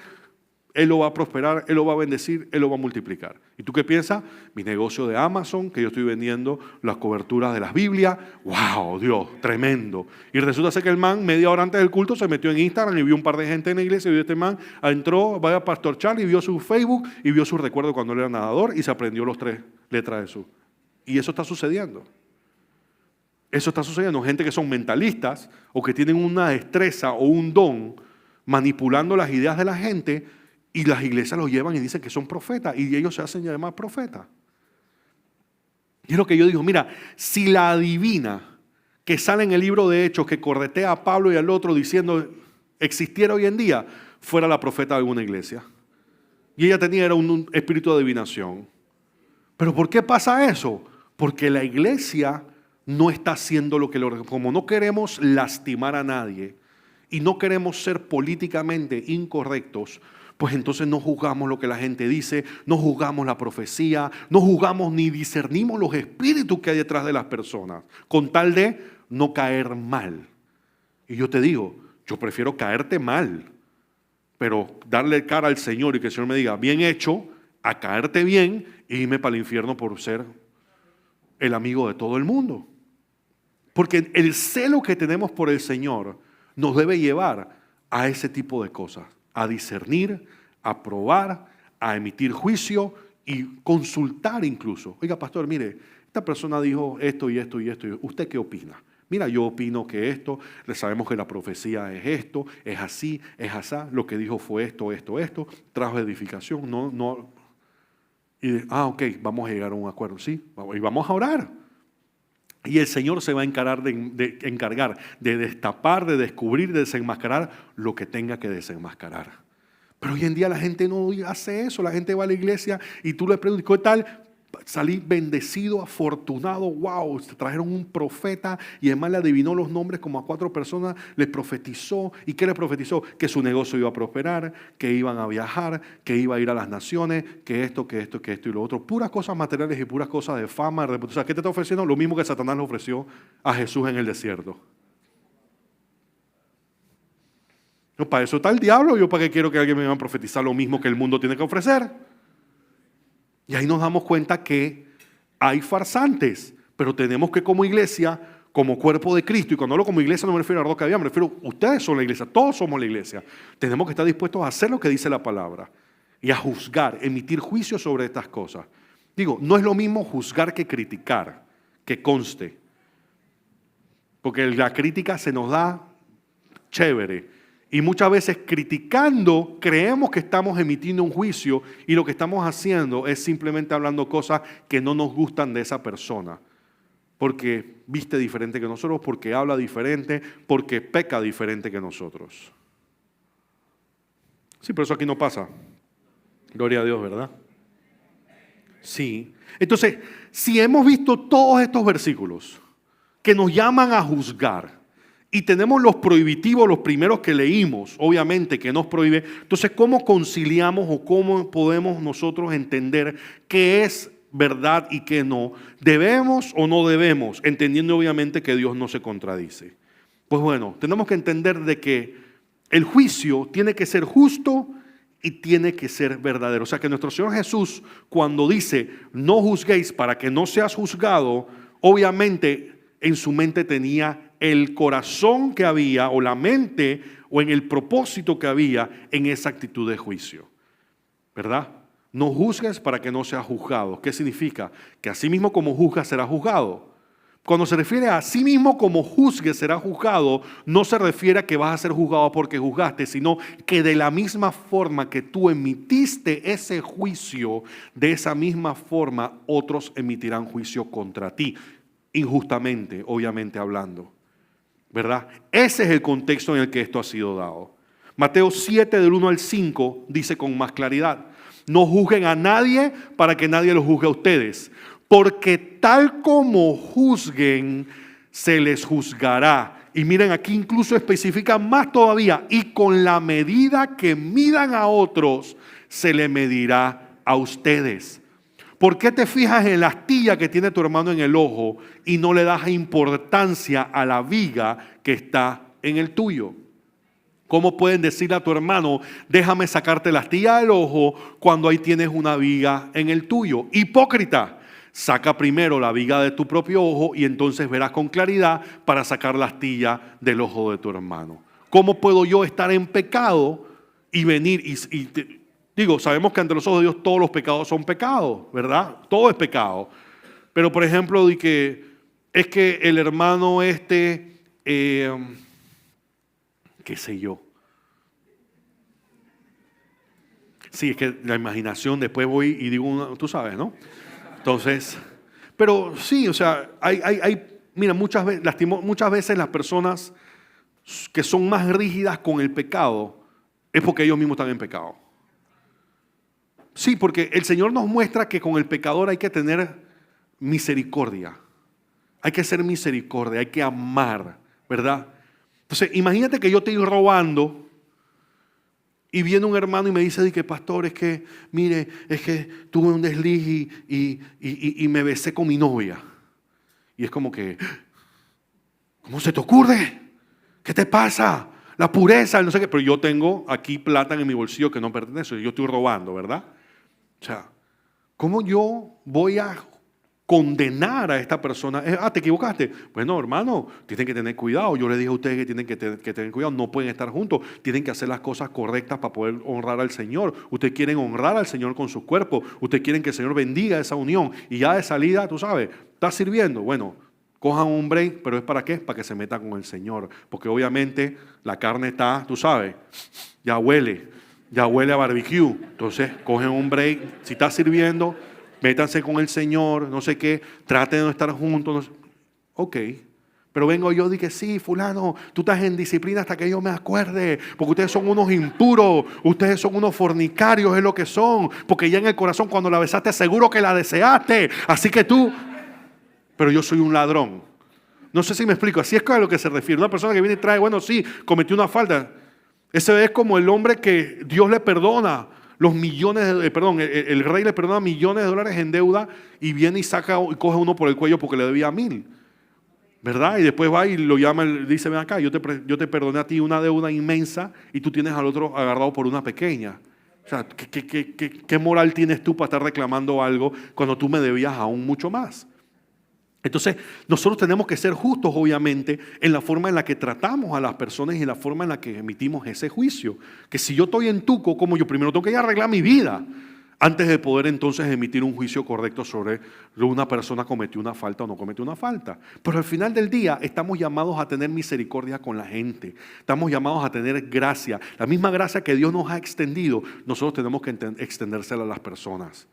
Él lo va a prosperar, Él lo va a bendecir, Él lo va a multiplicar. ¿Y tú qué piensas? Mi negocio de Amazon, que yo estoy vendiendo las coberturas de las Biblias. ¡Wow, Dios! Tremendo. Y resulta ser que el man, media hora antes del culto, se metió en Instagram y vio un par de gente en la iglesia. Y vio este man, entró, vaya a Pastor Charlie, vio su Facebook y vio su recuerdo cuando él era nadador y se aprendió las 3 letras de su. Y eso está sucediendo. Eso está sucediendo. Gente que son mentalistas o que tienen una destreza o un don manipulando las ideas de la gente y las iglesias los llevan y dicen que son profetas y ellos se hacen llamar profetas. Y es lo que yo digo, mira, si la adivina que sale en el libro de Hechos que corretea a Pablo y al otro diciendo existiera hoy en día, fuera la profeta de alguna iglesia. Y ella era un espíritu de adivinación. ¿Pero por qué pasa eso? Porque la iglesia no está haciendo lo que como no queremos lastimar a nadie y no queremos ser políticamente incorrectos, pues entonces no juzgamos lo que la gente dice, no juzgamos la profecía, no juzgamos ni discernimos los espíritus que hay detrás de las personas, con tal de no caer mal. Y yo te digo, yo prefiero caerte mal, pero darle cara al Señor y que el Señor me diga, bien hecho, a caerte bien e irme para el infierno por ser el amigo de todo el mundo. Porque el celo que tenemos por el Señor nos debe llevar a ese tipo de cosas, a discernir, a probar, a emitir juicio y consultar incluso. Oiga, pastor, mire, esta persona dijo esto y esto y esto. ¿Usted qué opina? Mira, yo opino que esto, le sabemos que la profecía es esto, es así, es asá, lo que dijo fue esto, trajo edificación, no. Y ok, vamos a llegar a un acuerdo, sí, y vamos a orar. Y el Señor se va a encargar de destapar, de descubrir, de desenmascarar lo que tenga que desenmascarar. Pero hoy en día la gente no hace eso. La gente va a la iglesia y tú le preguntas, ¿qué tal? Salí bendecido, afortunado, wow, se trajeron un profeta y además le adivinó los nombres como a 4 personas, les profetizó. ¿Y qué le profetizó? Que su negocio iba a prosperar, que iban a viajar, que iba a ir a las naciones, que esto y lo otro. Puras cosas materiales y puras cosas de fama, de reputación. O sea, ¿qué te está ofreciendo? Lo mismo que Satanás le ofreció a Jesús en el desierto. No, para eso está el diablo. Yo para qué quiero que alguien me venga a profetizar lo mismo que el mundo tiene que ofrecer. Y ahí nos damos cuenta que hay farsantes, pero tenemos que como iglesia, como cuerpo de Cristo, y cuando hablo como iglesia no me refiero a Roca Vía, me refiero a ustedes son la iglesia, todos somos la iglesia. Tenemos que estar dispuestos a hacer lo que dice la palabra y a juzgar, emitir juicios sobre estas cosas. Digo, no es lo mismo juzgar que criticar, que conste. Porque la crítica se nos da chévere. Y muchas veces criticando creemos que estamos emitiendo un juicio y lo que estamos haciendo es simplemente hablando cosas que no nos gustan de esa persona. Porque viste diferente que nosotros, porque habla diferente, porque peca diferente que nosotros. Sí, pero eso aquí no pasa. Gloria a Dios, ¿verdad? Sí. Entonces, si hemos visto todos estos versículos que nos llaman a juzgar, y tenemos los prohibitivos, los primeros que leímos, obviamente, que nos prohíbe. Entonces, ¿cómo conciliamos o cómo podemos nosotros entender qué es verdad y qué no, debemos o no debemos, entendiendo obviamente que Dios no se contradice. Pues bueno, tenemos que entender de que el juicio tiene que ser justo y tiene que ser verdadero. O sea que nuestro Señor Jesús, cuando dice no juzguéis para que no seas juzgado, obviamente en su mente tenía el corazón que había, o la mente, o en el propósito que había en esa actitud de juicio, ¿verdad? No juzgues para que no seas juzgado. ¿Qué significa? Que así mismo como juzgas será juzgado. Cuando se refiere a sí mismo como juzgues será juzgado, no se refiere a que vas a ser juzgado porque juzgaste, sino que de la misma forma que tú emitiste ese juicio, de esa misma forma otros emitirán juicio contra ti, injustamente, obviamente hablando, ¿verdad? Ese es el contexto en el que esto ha sido dado. Mateo 7 del 1 al 5 dice con más claridad: no juzguen a nadie para que nadie los juzgue a ustedes, porque tal como juzguen, se les juzgará. Y miren, aquí incluso especifica más todavía: y con la medida que midan a otros, se le medirá a ustedes. ¿Por qué te fijas en la astilla que tiene tu hermano en el ojo y no le das importancia a la viga que está en el tuyo? ¿Cómo pueden decirle a tu hermano, déjame sacarte la astilla del ojo cuando ahí tienes una viga en el tuyo? Hipócrita, saca primero la viga de tu propio ojo y entonces verás con claridad para sacar la astilla del ojo de tu hermano. ¿Cómo puedo yo estar en pecado y venir digo, sabemos que ante los ojos de Dios todos los pecados son pecados, ¿verdad? Todo es pecado. Pero por ejemplo, es que el hermano qué sé yo. Sí, es que la imaginación, después voy y digo, tú sabes, ¿no? Entonces, pero sí, o sea, mira, muchas veces las personas que son más rígidas con el pecado es porque ellos mismos están en pecado. Sí, porque el Señor nos muestra que con el pecador hay que tener misericordia. Hay que ser misericordia, hay que amar, ¿verdad? Entonces, imagínate que yo estoy robando y viene un hermano y me dice, pastor, es que tuve un desliz y me besé con mi novia. Y es como que, ¿cómo se te ocurre? ¿Qué te pasa? La pureza, no sé qué. Pero yo tengo aquí plata en mi bolsillo que no pertenece. Yo estoy robando, ¿verdad? O sea, ¿cómo yo voy a condenar a esta persona? ¿Te equivocaste? Bueno, hermano, tienen que tener cuidado. Yo les dije a ustedes que tienen que tener cuidado. No pueden estar juntos. Tienen que hacer las cosas correctas para poder honrar al Señor. Ustedes quieren honrar al Señor con sus cuerpos. Ustedes quieren que el Señor bendiga esa unión. Y ya de salida, tú sabes, ¿estás sirviendo? Bueno, cojan un break, pero ¿es para qué? Para que se metan con el Señor. Porque obviamente la carne está, tú sabes, ya huele a barbecue. Entonces, cogen un break. Si estás sirviendo, métanse con el Señor, no sé qué, traten de no estar juntos. No sé. Ok, pero vengo yo y digo, sí, fulano, tú estás en disciplina hasta que yo me acuerde, porque ustedes son unos impuros, ustedes son unos fornicarios, es lo que son, porque ya en el corazón cuando la besaste seguro que la deseaste, así que tú, pero yo soy un ladrón. No sé si me explico, así es a lo que se refiere. Una persona que viene y trae, bueno, sí, cometió una falta. Ese es como el hombre que Dios le perdona los millones, el rey le perdona millones de dólares en deuda y viene y saca y coge uno por el cuello porque le debía 1,000, ¿verdad? Y después va y lo llama, dice, ven acá, yo te perdoné a ti una deuda inmensa y tú tienes al otro agarrado por una pequeña. O sea, ¿qué moral tienes tú para estar reclamando algo cuando tú me debías aún mucho más? Entonces, nosotros tenemos que ser justos, obviamente, en la forma en la que tratamos a las personas y en la forma en la que emitimos ese juicio. Que si yo estoy en tuco, como yo primero tengo que arreglar mi vida antes de poder entonces emitir un juicio correcto sobre una persona cometió una falta o no cometió una falta. Pero al final del día estamos llamados a tener misericordia con la gente. Estamos llamados a tener gracia. La misma gracia que Dios nos ha extendido, nosotros tenemos que extendérsela a las personas.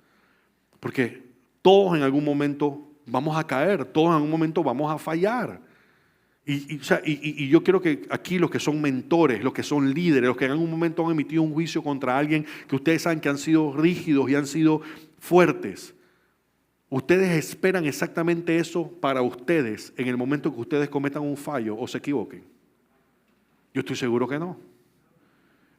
Porque todos en algún momento vamos a caer, todos en algún momento vamos a fallar. Y yo quiero que aquí los que son mentores, los que son líderes, los que en algún momento han emitido un juicio contra alguien que ustedes saben que han sido rígidos y han sido fuertes, ustedes esperan exactamente eso para ustedes en el momento que ustedes cometan un fallo o se equivoquen. Yo estoy seguro que no.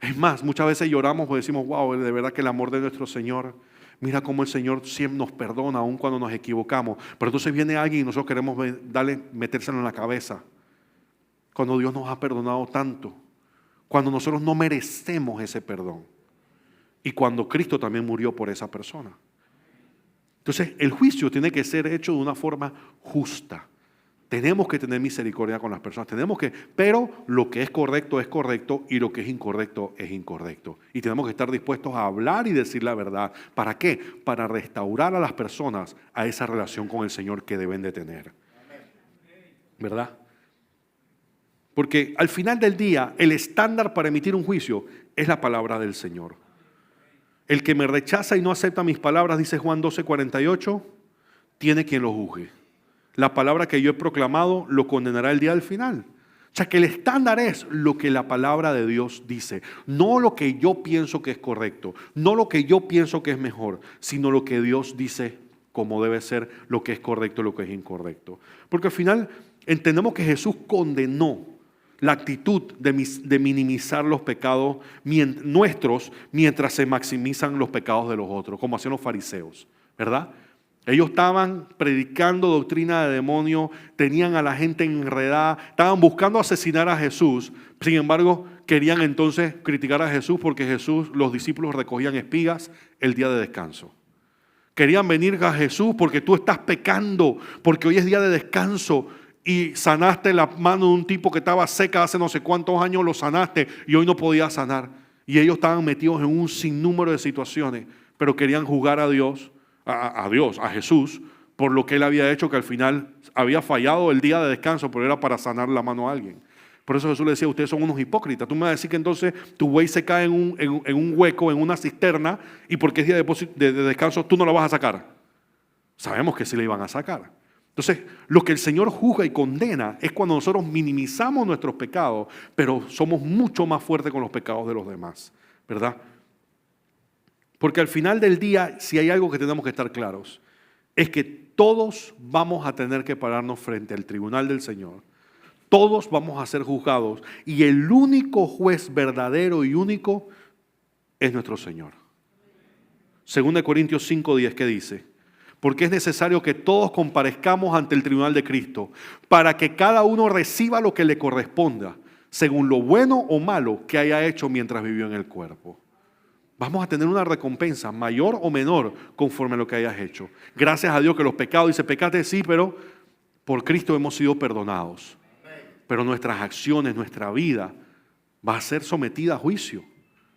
Es más, muchas veces lloramos o decimos, wow, de verdad que el amor de nuestro Señor, mira cómo el Señor siempre nos perdona aun cuando nos equivocamos. Pero entonces viene alguien y nosotros queremos metérselo en la cabeza. Cuando Dios nos ha perdonado tanto, cuando nosotros no merecemos ese perdón y cuando Cristo también murió por esa persona. Entonces el juicio tiene que ser hecho de una forma justa. Tenemos que tener misericordia con las personas, pero lo que es correcto y lo que es incorrecto es incorrecto. Y tenemos que estar dispuestos a hablar y decir la verdad. ¿Para qué? Para restaurar a las personas a esa relación con el Señor que deben de tener. ¿Verdad? Porque al final del día, el estándar para emitir un juicio es la palabra del Señor. El que me rechaza y no acepta mis palabras, dice Juan 12:48, tiene quien lo juzgue. La palabra que yo he proclamado lo condenará el día del final. O sea que el estándar es lo que la palabra de Dios dice. No lo que yo pienso que es correcto, no lo que yo pienso que es mejor, sino lo que Dios dice como debe ser, lo que es correcto y lo que es incorrecto. Porque al final entendemos que Jesús condenó la actitud de minimizar los pecados nuestros mientras se maximizan los pecados de los otros, como hacían los fariseos, ¿verdad? Ellos estaban predicando doctrina de demonio, tenían a la gente enredada, estaban buscando asesinar a Jesús. Sin embargo, querían entonces criticar a Jesús porque los discípulos recogían espigas el día de descanso. Querían venir a Jesús porque tú estás pecando, porque hoy es día de descanso y sanaste la mano de un tipo que estaba seca hace no sé cuántos años, lo sanaste y hoy no podía sanar. Y ellos estaban metidos en un sinnúmero de situaciones, pero querían juzgar a Dios. A Jesús, por lo que él había hecho, que al final había fallado el día de descanso, pero era para sanar la mano a alguien. Por eso Jesús le decía, ustedes son unos hipócritas. Tú me vas a decir que entonces tu buey se cae en un hueco, en una cisterna, y porque es día de descanso, tú no la vas a sacar. Sabemos que sí la iban a sacar. Entonces, lo que el Señor juzga y condena es cuando nosotros minimizamos nuestros pecados, pero somos mucho más fuertes con los pecados de los demás, ¿verdad? Porque al final del día, si hay algo que tenemos que estar claros, es que todos vamos a tener que pararnos frente al tribunal del Señor. Todos vamos a ser juzgados y el único juez verdadero y único es nuestro Señor. 2 Corintios 5:10, ¿qué dice? Porque es necesario que todos comparezcamos ante el tribunal de Cristo para que cada uno reciba lo que le corresponda, según lo bueno o malo que haya hecho mientras vivió en el cuerpo. Vamos a tener una recompensa mayor o menor conforme a lo que hayas hecho. Gracias a Dios que los pecados, dice, pecaste sí, pero por Cristo hemos sido perdonados. Pero nuestras acciones, nuestra vida va a ser sometida a juicio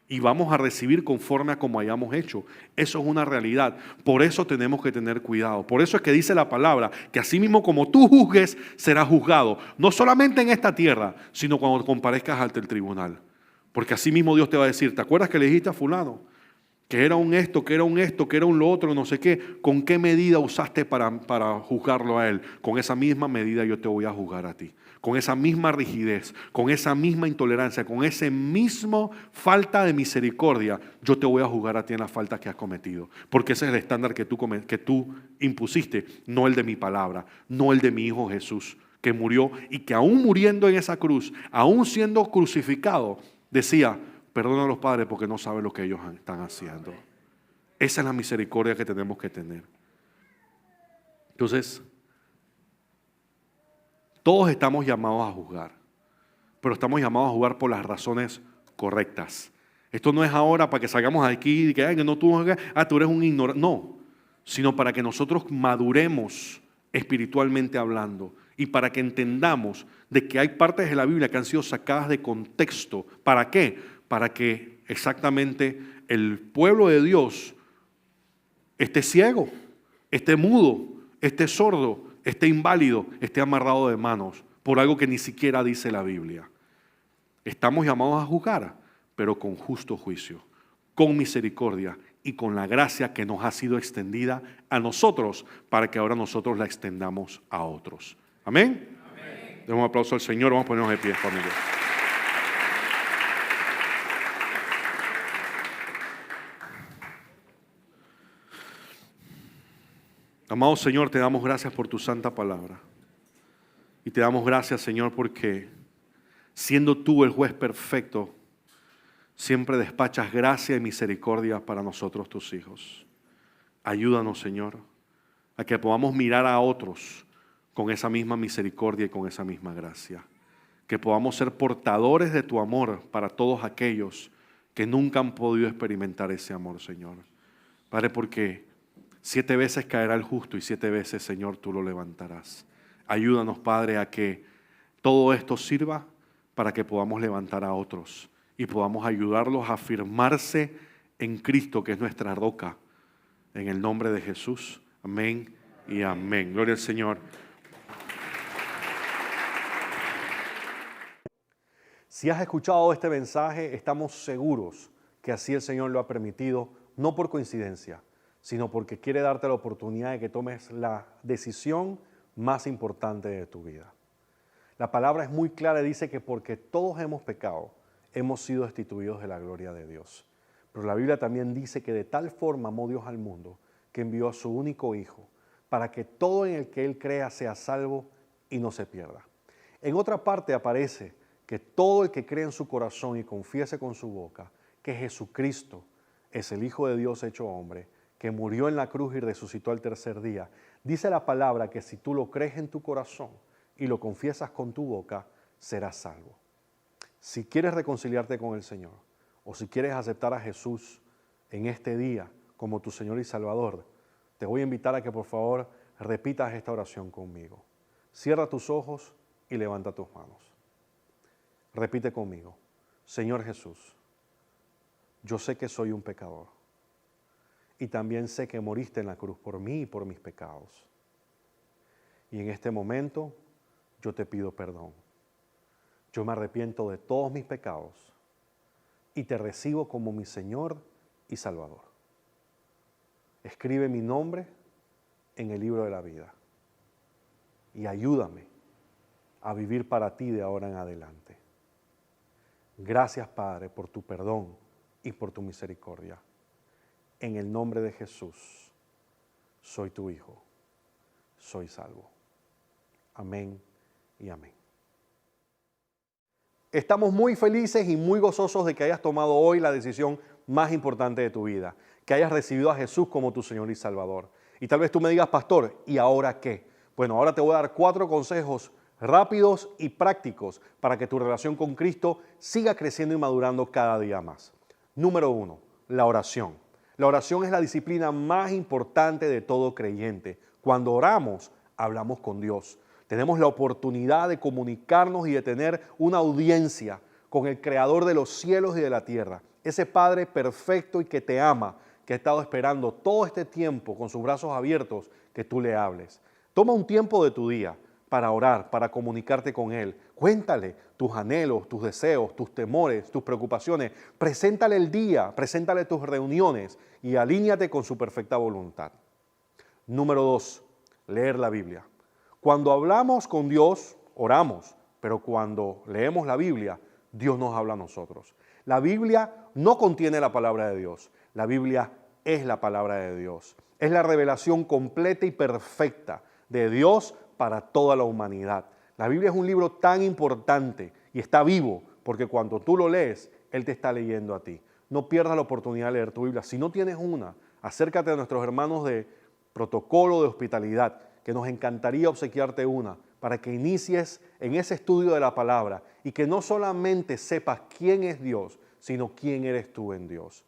y vamos a recibir conforme a como hayamos hecho. Eso es una realidad. Por eso tenemos que tener cuidado. Por eso es que dice la palabra que así mismo como tú juzgues, serás juzgado. No solamente en esta tierra, sino cuando comparezcas ante el tribunal. Porque así mismo Dios te va a decir, ¿te acuerdas que le dijiste a fulano? Que era un esto, que era un lo otro, no sé qué. ¿Con qué medida usaste para juzgarlo a él? Con esa misma medida yo te voy a juzgar a ti. Con esa misma rigidez, con esa misma intolerancia, con esa misma falta de misericordia, yo te voy a juzgar a ti en las faltas que has cometido. Porque ese es el estándar que tú impusiste, no el de mi palabra, no el de mi Hijo Jesús, que murió y que aún muriendo en esa cruz, aún siendo crucificado, decía, perdona a los padres porque no saben lo que ellos están haciendo. Esa es la misericordia que tenemos que tener. Entonces, todos estamos llamados a juzgar, pero estamos llamados a juzgar por las razones correctas. Esto no es ahora para que salgamos de aquí y que no tú eres un ignorante. No, sino para que nosotros maduremos espiritualmente hablando y para que entendamos de que hay partes de la Biblia que han sido sacadas de contexto. ¿Para qué? Para que exactamente el pueblo de Dios esté ciego, esté mudo, esté sordo, esté inválido, esté amarrado de manos por algo que ni siquiera dice la Biblia. Estamos llamados a juzgar, pero con justo juicio, con misericordia y con la gracia que nos ha sido extendida a nosotros para que ahora nosotros la extendamos a otros. ¿Amén? Amén. Demos un aplauso al Señor. Vamos a ponernos de pie, familia. Amado Señor, te damos gracias por tu santa palabra. Y te damos gracias, Señor, porque siendo tú el juez perfecto, siempre despachas gracia y misericordia para nosotros, tus hijos. Ayúdanos, Señor, a que podamos mirar a otros con esa misma misericordia y con esa misma gracia. Que podamos ser portadores de tu amor para todos aquellos que nunca han podido experimentar ese amor, Señor. Padre, porque 7 veces caerá el justo y 7 veces, Señor, tú lo levantarás. Ayúdanos, Padre, a que todo esto sirva para que podamos levantar a otros y podamos ayudarlos a afirmarse en Cristo, que es nuestra roca. En el nombre de Jesús. Amén y amén. Gloria al Señor. Si has escuchado este mensaje, estamos seguros que así el Señor lo ha permitido, no por coincidencia, sino porque quiere darte la oportunidad de que tomes la decisión más importante de tu vida. La palabra es muy clara y dice que porque todos hemos pecado, hemos sido destituidos de la gloria de Dios. Pero la Biblia también dice que de tal forma amó Dios al mundo que envió a su único Hijo para que todo en el que Él crea sea salvo y no se pierda. En otra parte aparece que todo el que cree en su corazón y confiese con su boca que Jesucristo es el Hijo de Dios hecho hombre, que murió en la cruz y resucitó al tercer día, dice la palabra que si tú lo crees en tu corazón y lo confiesas con tu boca, serás salvo. Si quieres reconciliarte con el Señor o si quieres aceptar a Jesús en este día como tu Señor y Salvador, te voy a invitar a que por favor repitas esta oración conmigo. Cierra tus ojos y levanta tus manos. Repite conmigo. Señor Jesús, yo sé que soy un pecador y también sé que moriste en la cruz por mí y por mis pecados. Y en este momento yo te pido perdón. Yo me arrepiento de todos mis pecados y te recibo como mi Señor y Salvador. Escribe mi nombre en el libro de la vida y ayúdame a vivir para ti de ahora en adelante. Gracias, Padre, por tu perdón y por tu misericordia. En el nombre de Jesús, soy tu Hijo, soy salvo. Amén y amén. Estamos muy felices y muy gozosos de que hayas tomado hoy la decisión más importante de tu vida, que hayas recibido a Jesús como tu Señor y Salvador. Y tal vez tú me digas, pastor, ¿y ahora qué? Bueno, ahora te voy a dar 4 consejos rápidos y prácticos para que tu relación con Cristo siga creciendo y madurando cada día más. Número 1, la oración. La oración es la disciplina más importante de todo creyente. Cuando oramos, hablamos con Dios. Tenemos la oportunidad de comunicarnos y de tener una audiencia con el Creador de los cielos y de la tierra. Ese Padre perfecto y que te ama, que ha estado esperando todo este tiempo con sus brazos abiertos que tú le hables. Toma un tiempo de tu día para orar, para comunicarte con Él. Cuéntale tus anhelos, tus deseos, tus temores, tus preocupaciones. Preséntale el día, preséntale tus reuniones y alíñate con su perfecta voluntad. Número 2, leer la Biblia. Cuando hablamos con Dios, oramos, pero cuando leemos la Biblia, Dios nos habla a nosotros. La Biblia no contiene la palabra de Dios. La Biblia es la palabra de Dios. Es la revelación completa y perfecta de Dios para toda la humanidad. La Biblia es un libro tan importante y está vivo porque cuando tú lo lees, Él te está leyendo a ti. No pierdas la oportunidad de leer tu Biblia. Si no tienes una, acércate a nuestros hermanos de protocolo de hospitalidad, que nos encantaría obsequiarte una para que inicies en ese estudio de la palabra y que no solamente sepas quién es Dios, sino quién eres tú en Dios.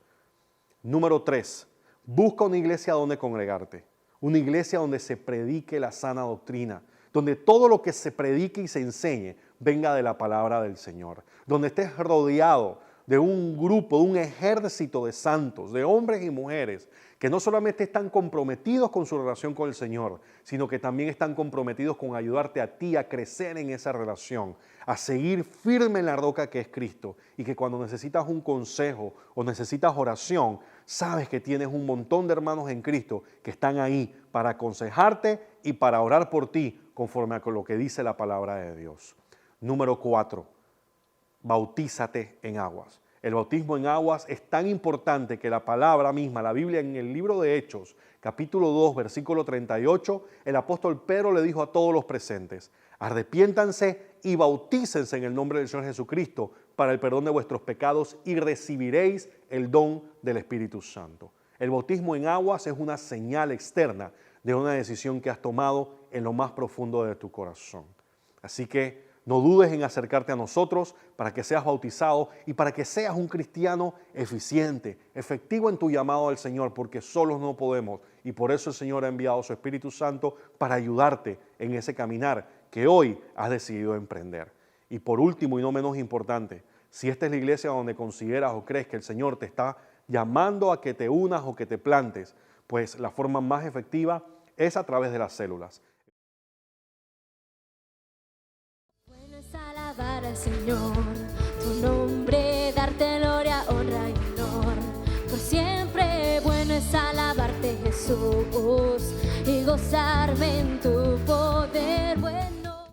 Número 3, busca una iglesia donde congregarte, una iglesia donde se predique la sana doctrina, donde todo lo que se predique y se enseñe venga de la palabra del Señor, donde estés rodeado de un grupo, de un ejército de santos, de hombres y mujeres, que no solamente están comprometidos con su relación con el Señor, sino que también están comprometidos con ayudarte a ti a crecer en esa relación, a seguir firme en la roca que es Cristo, y que cuando necesitas un consejo o necesitas oración, sabes que tienes un montón de hermanos en Cristo que están ahí para aconsejarte y para orar por ti conforme a lo que dice la palabra de Dios. Número 4, bautízate en aguas. El bautismo en aguas es tan importante que la palabra misma, la Biblia en el libro de Hechos, capítulo 2, versículo 38, el apóstol Pedro le dijo a todos los presentes, arrepiéntanse y bautícense en el nombre del Señor Jesucristo para el perdón de vuestros pecados y recibiréis el don del Espíritu Santo. El bautismo en aguas es una señal externa de una decisión que has tomado en lo más profundo de tu corazón. Así que no dudes en acercarte a nosotros para que seas bautizado y para que seas un cristiano eficiente, efectivo en tu llamado al Señor, porque solos no podemos. Y por eso el Señor ha enviado su Espíritu Santo para ayudarte en ese caminar que hoy has decidido emprender. Y por último y no menos importante, si esta es la iglesia donde consideras o crees que el Señor te está llamando a que te unas o que te plantes, pues la forma más efectiva es a través de las células. Bueno es alabar al Señor, tu nombre, darte gloria, honra y honor. Por siempre bueno es alabarte, Jesús, y gozarme en tu poder. Bueno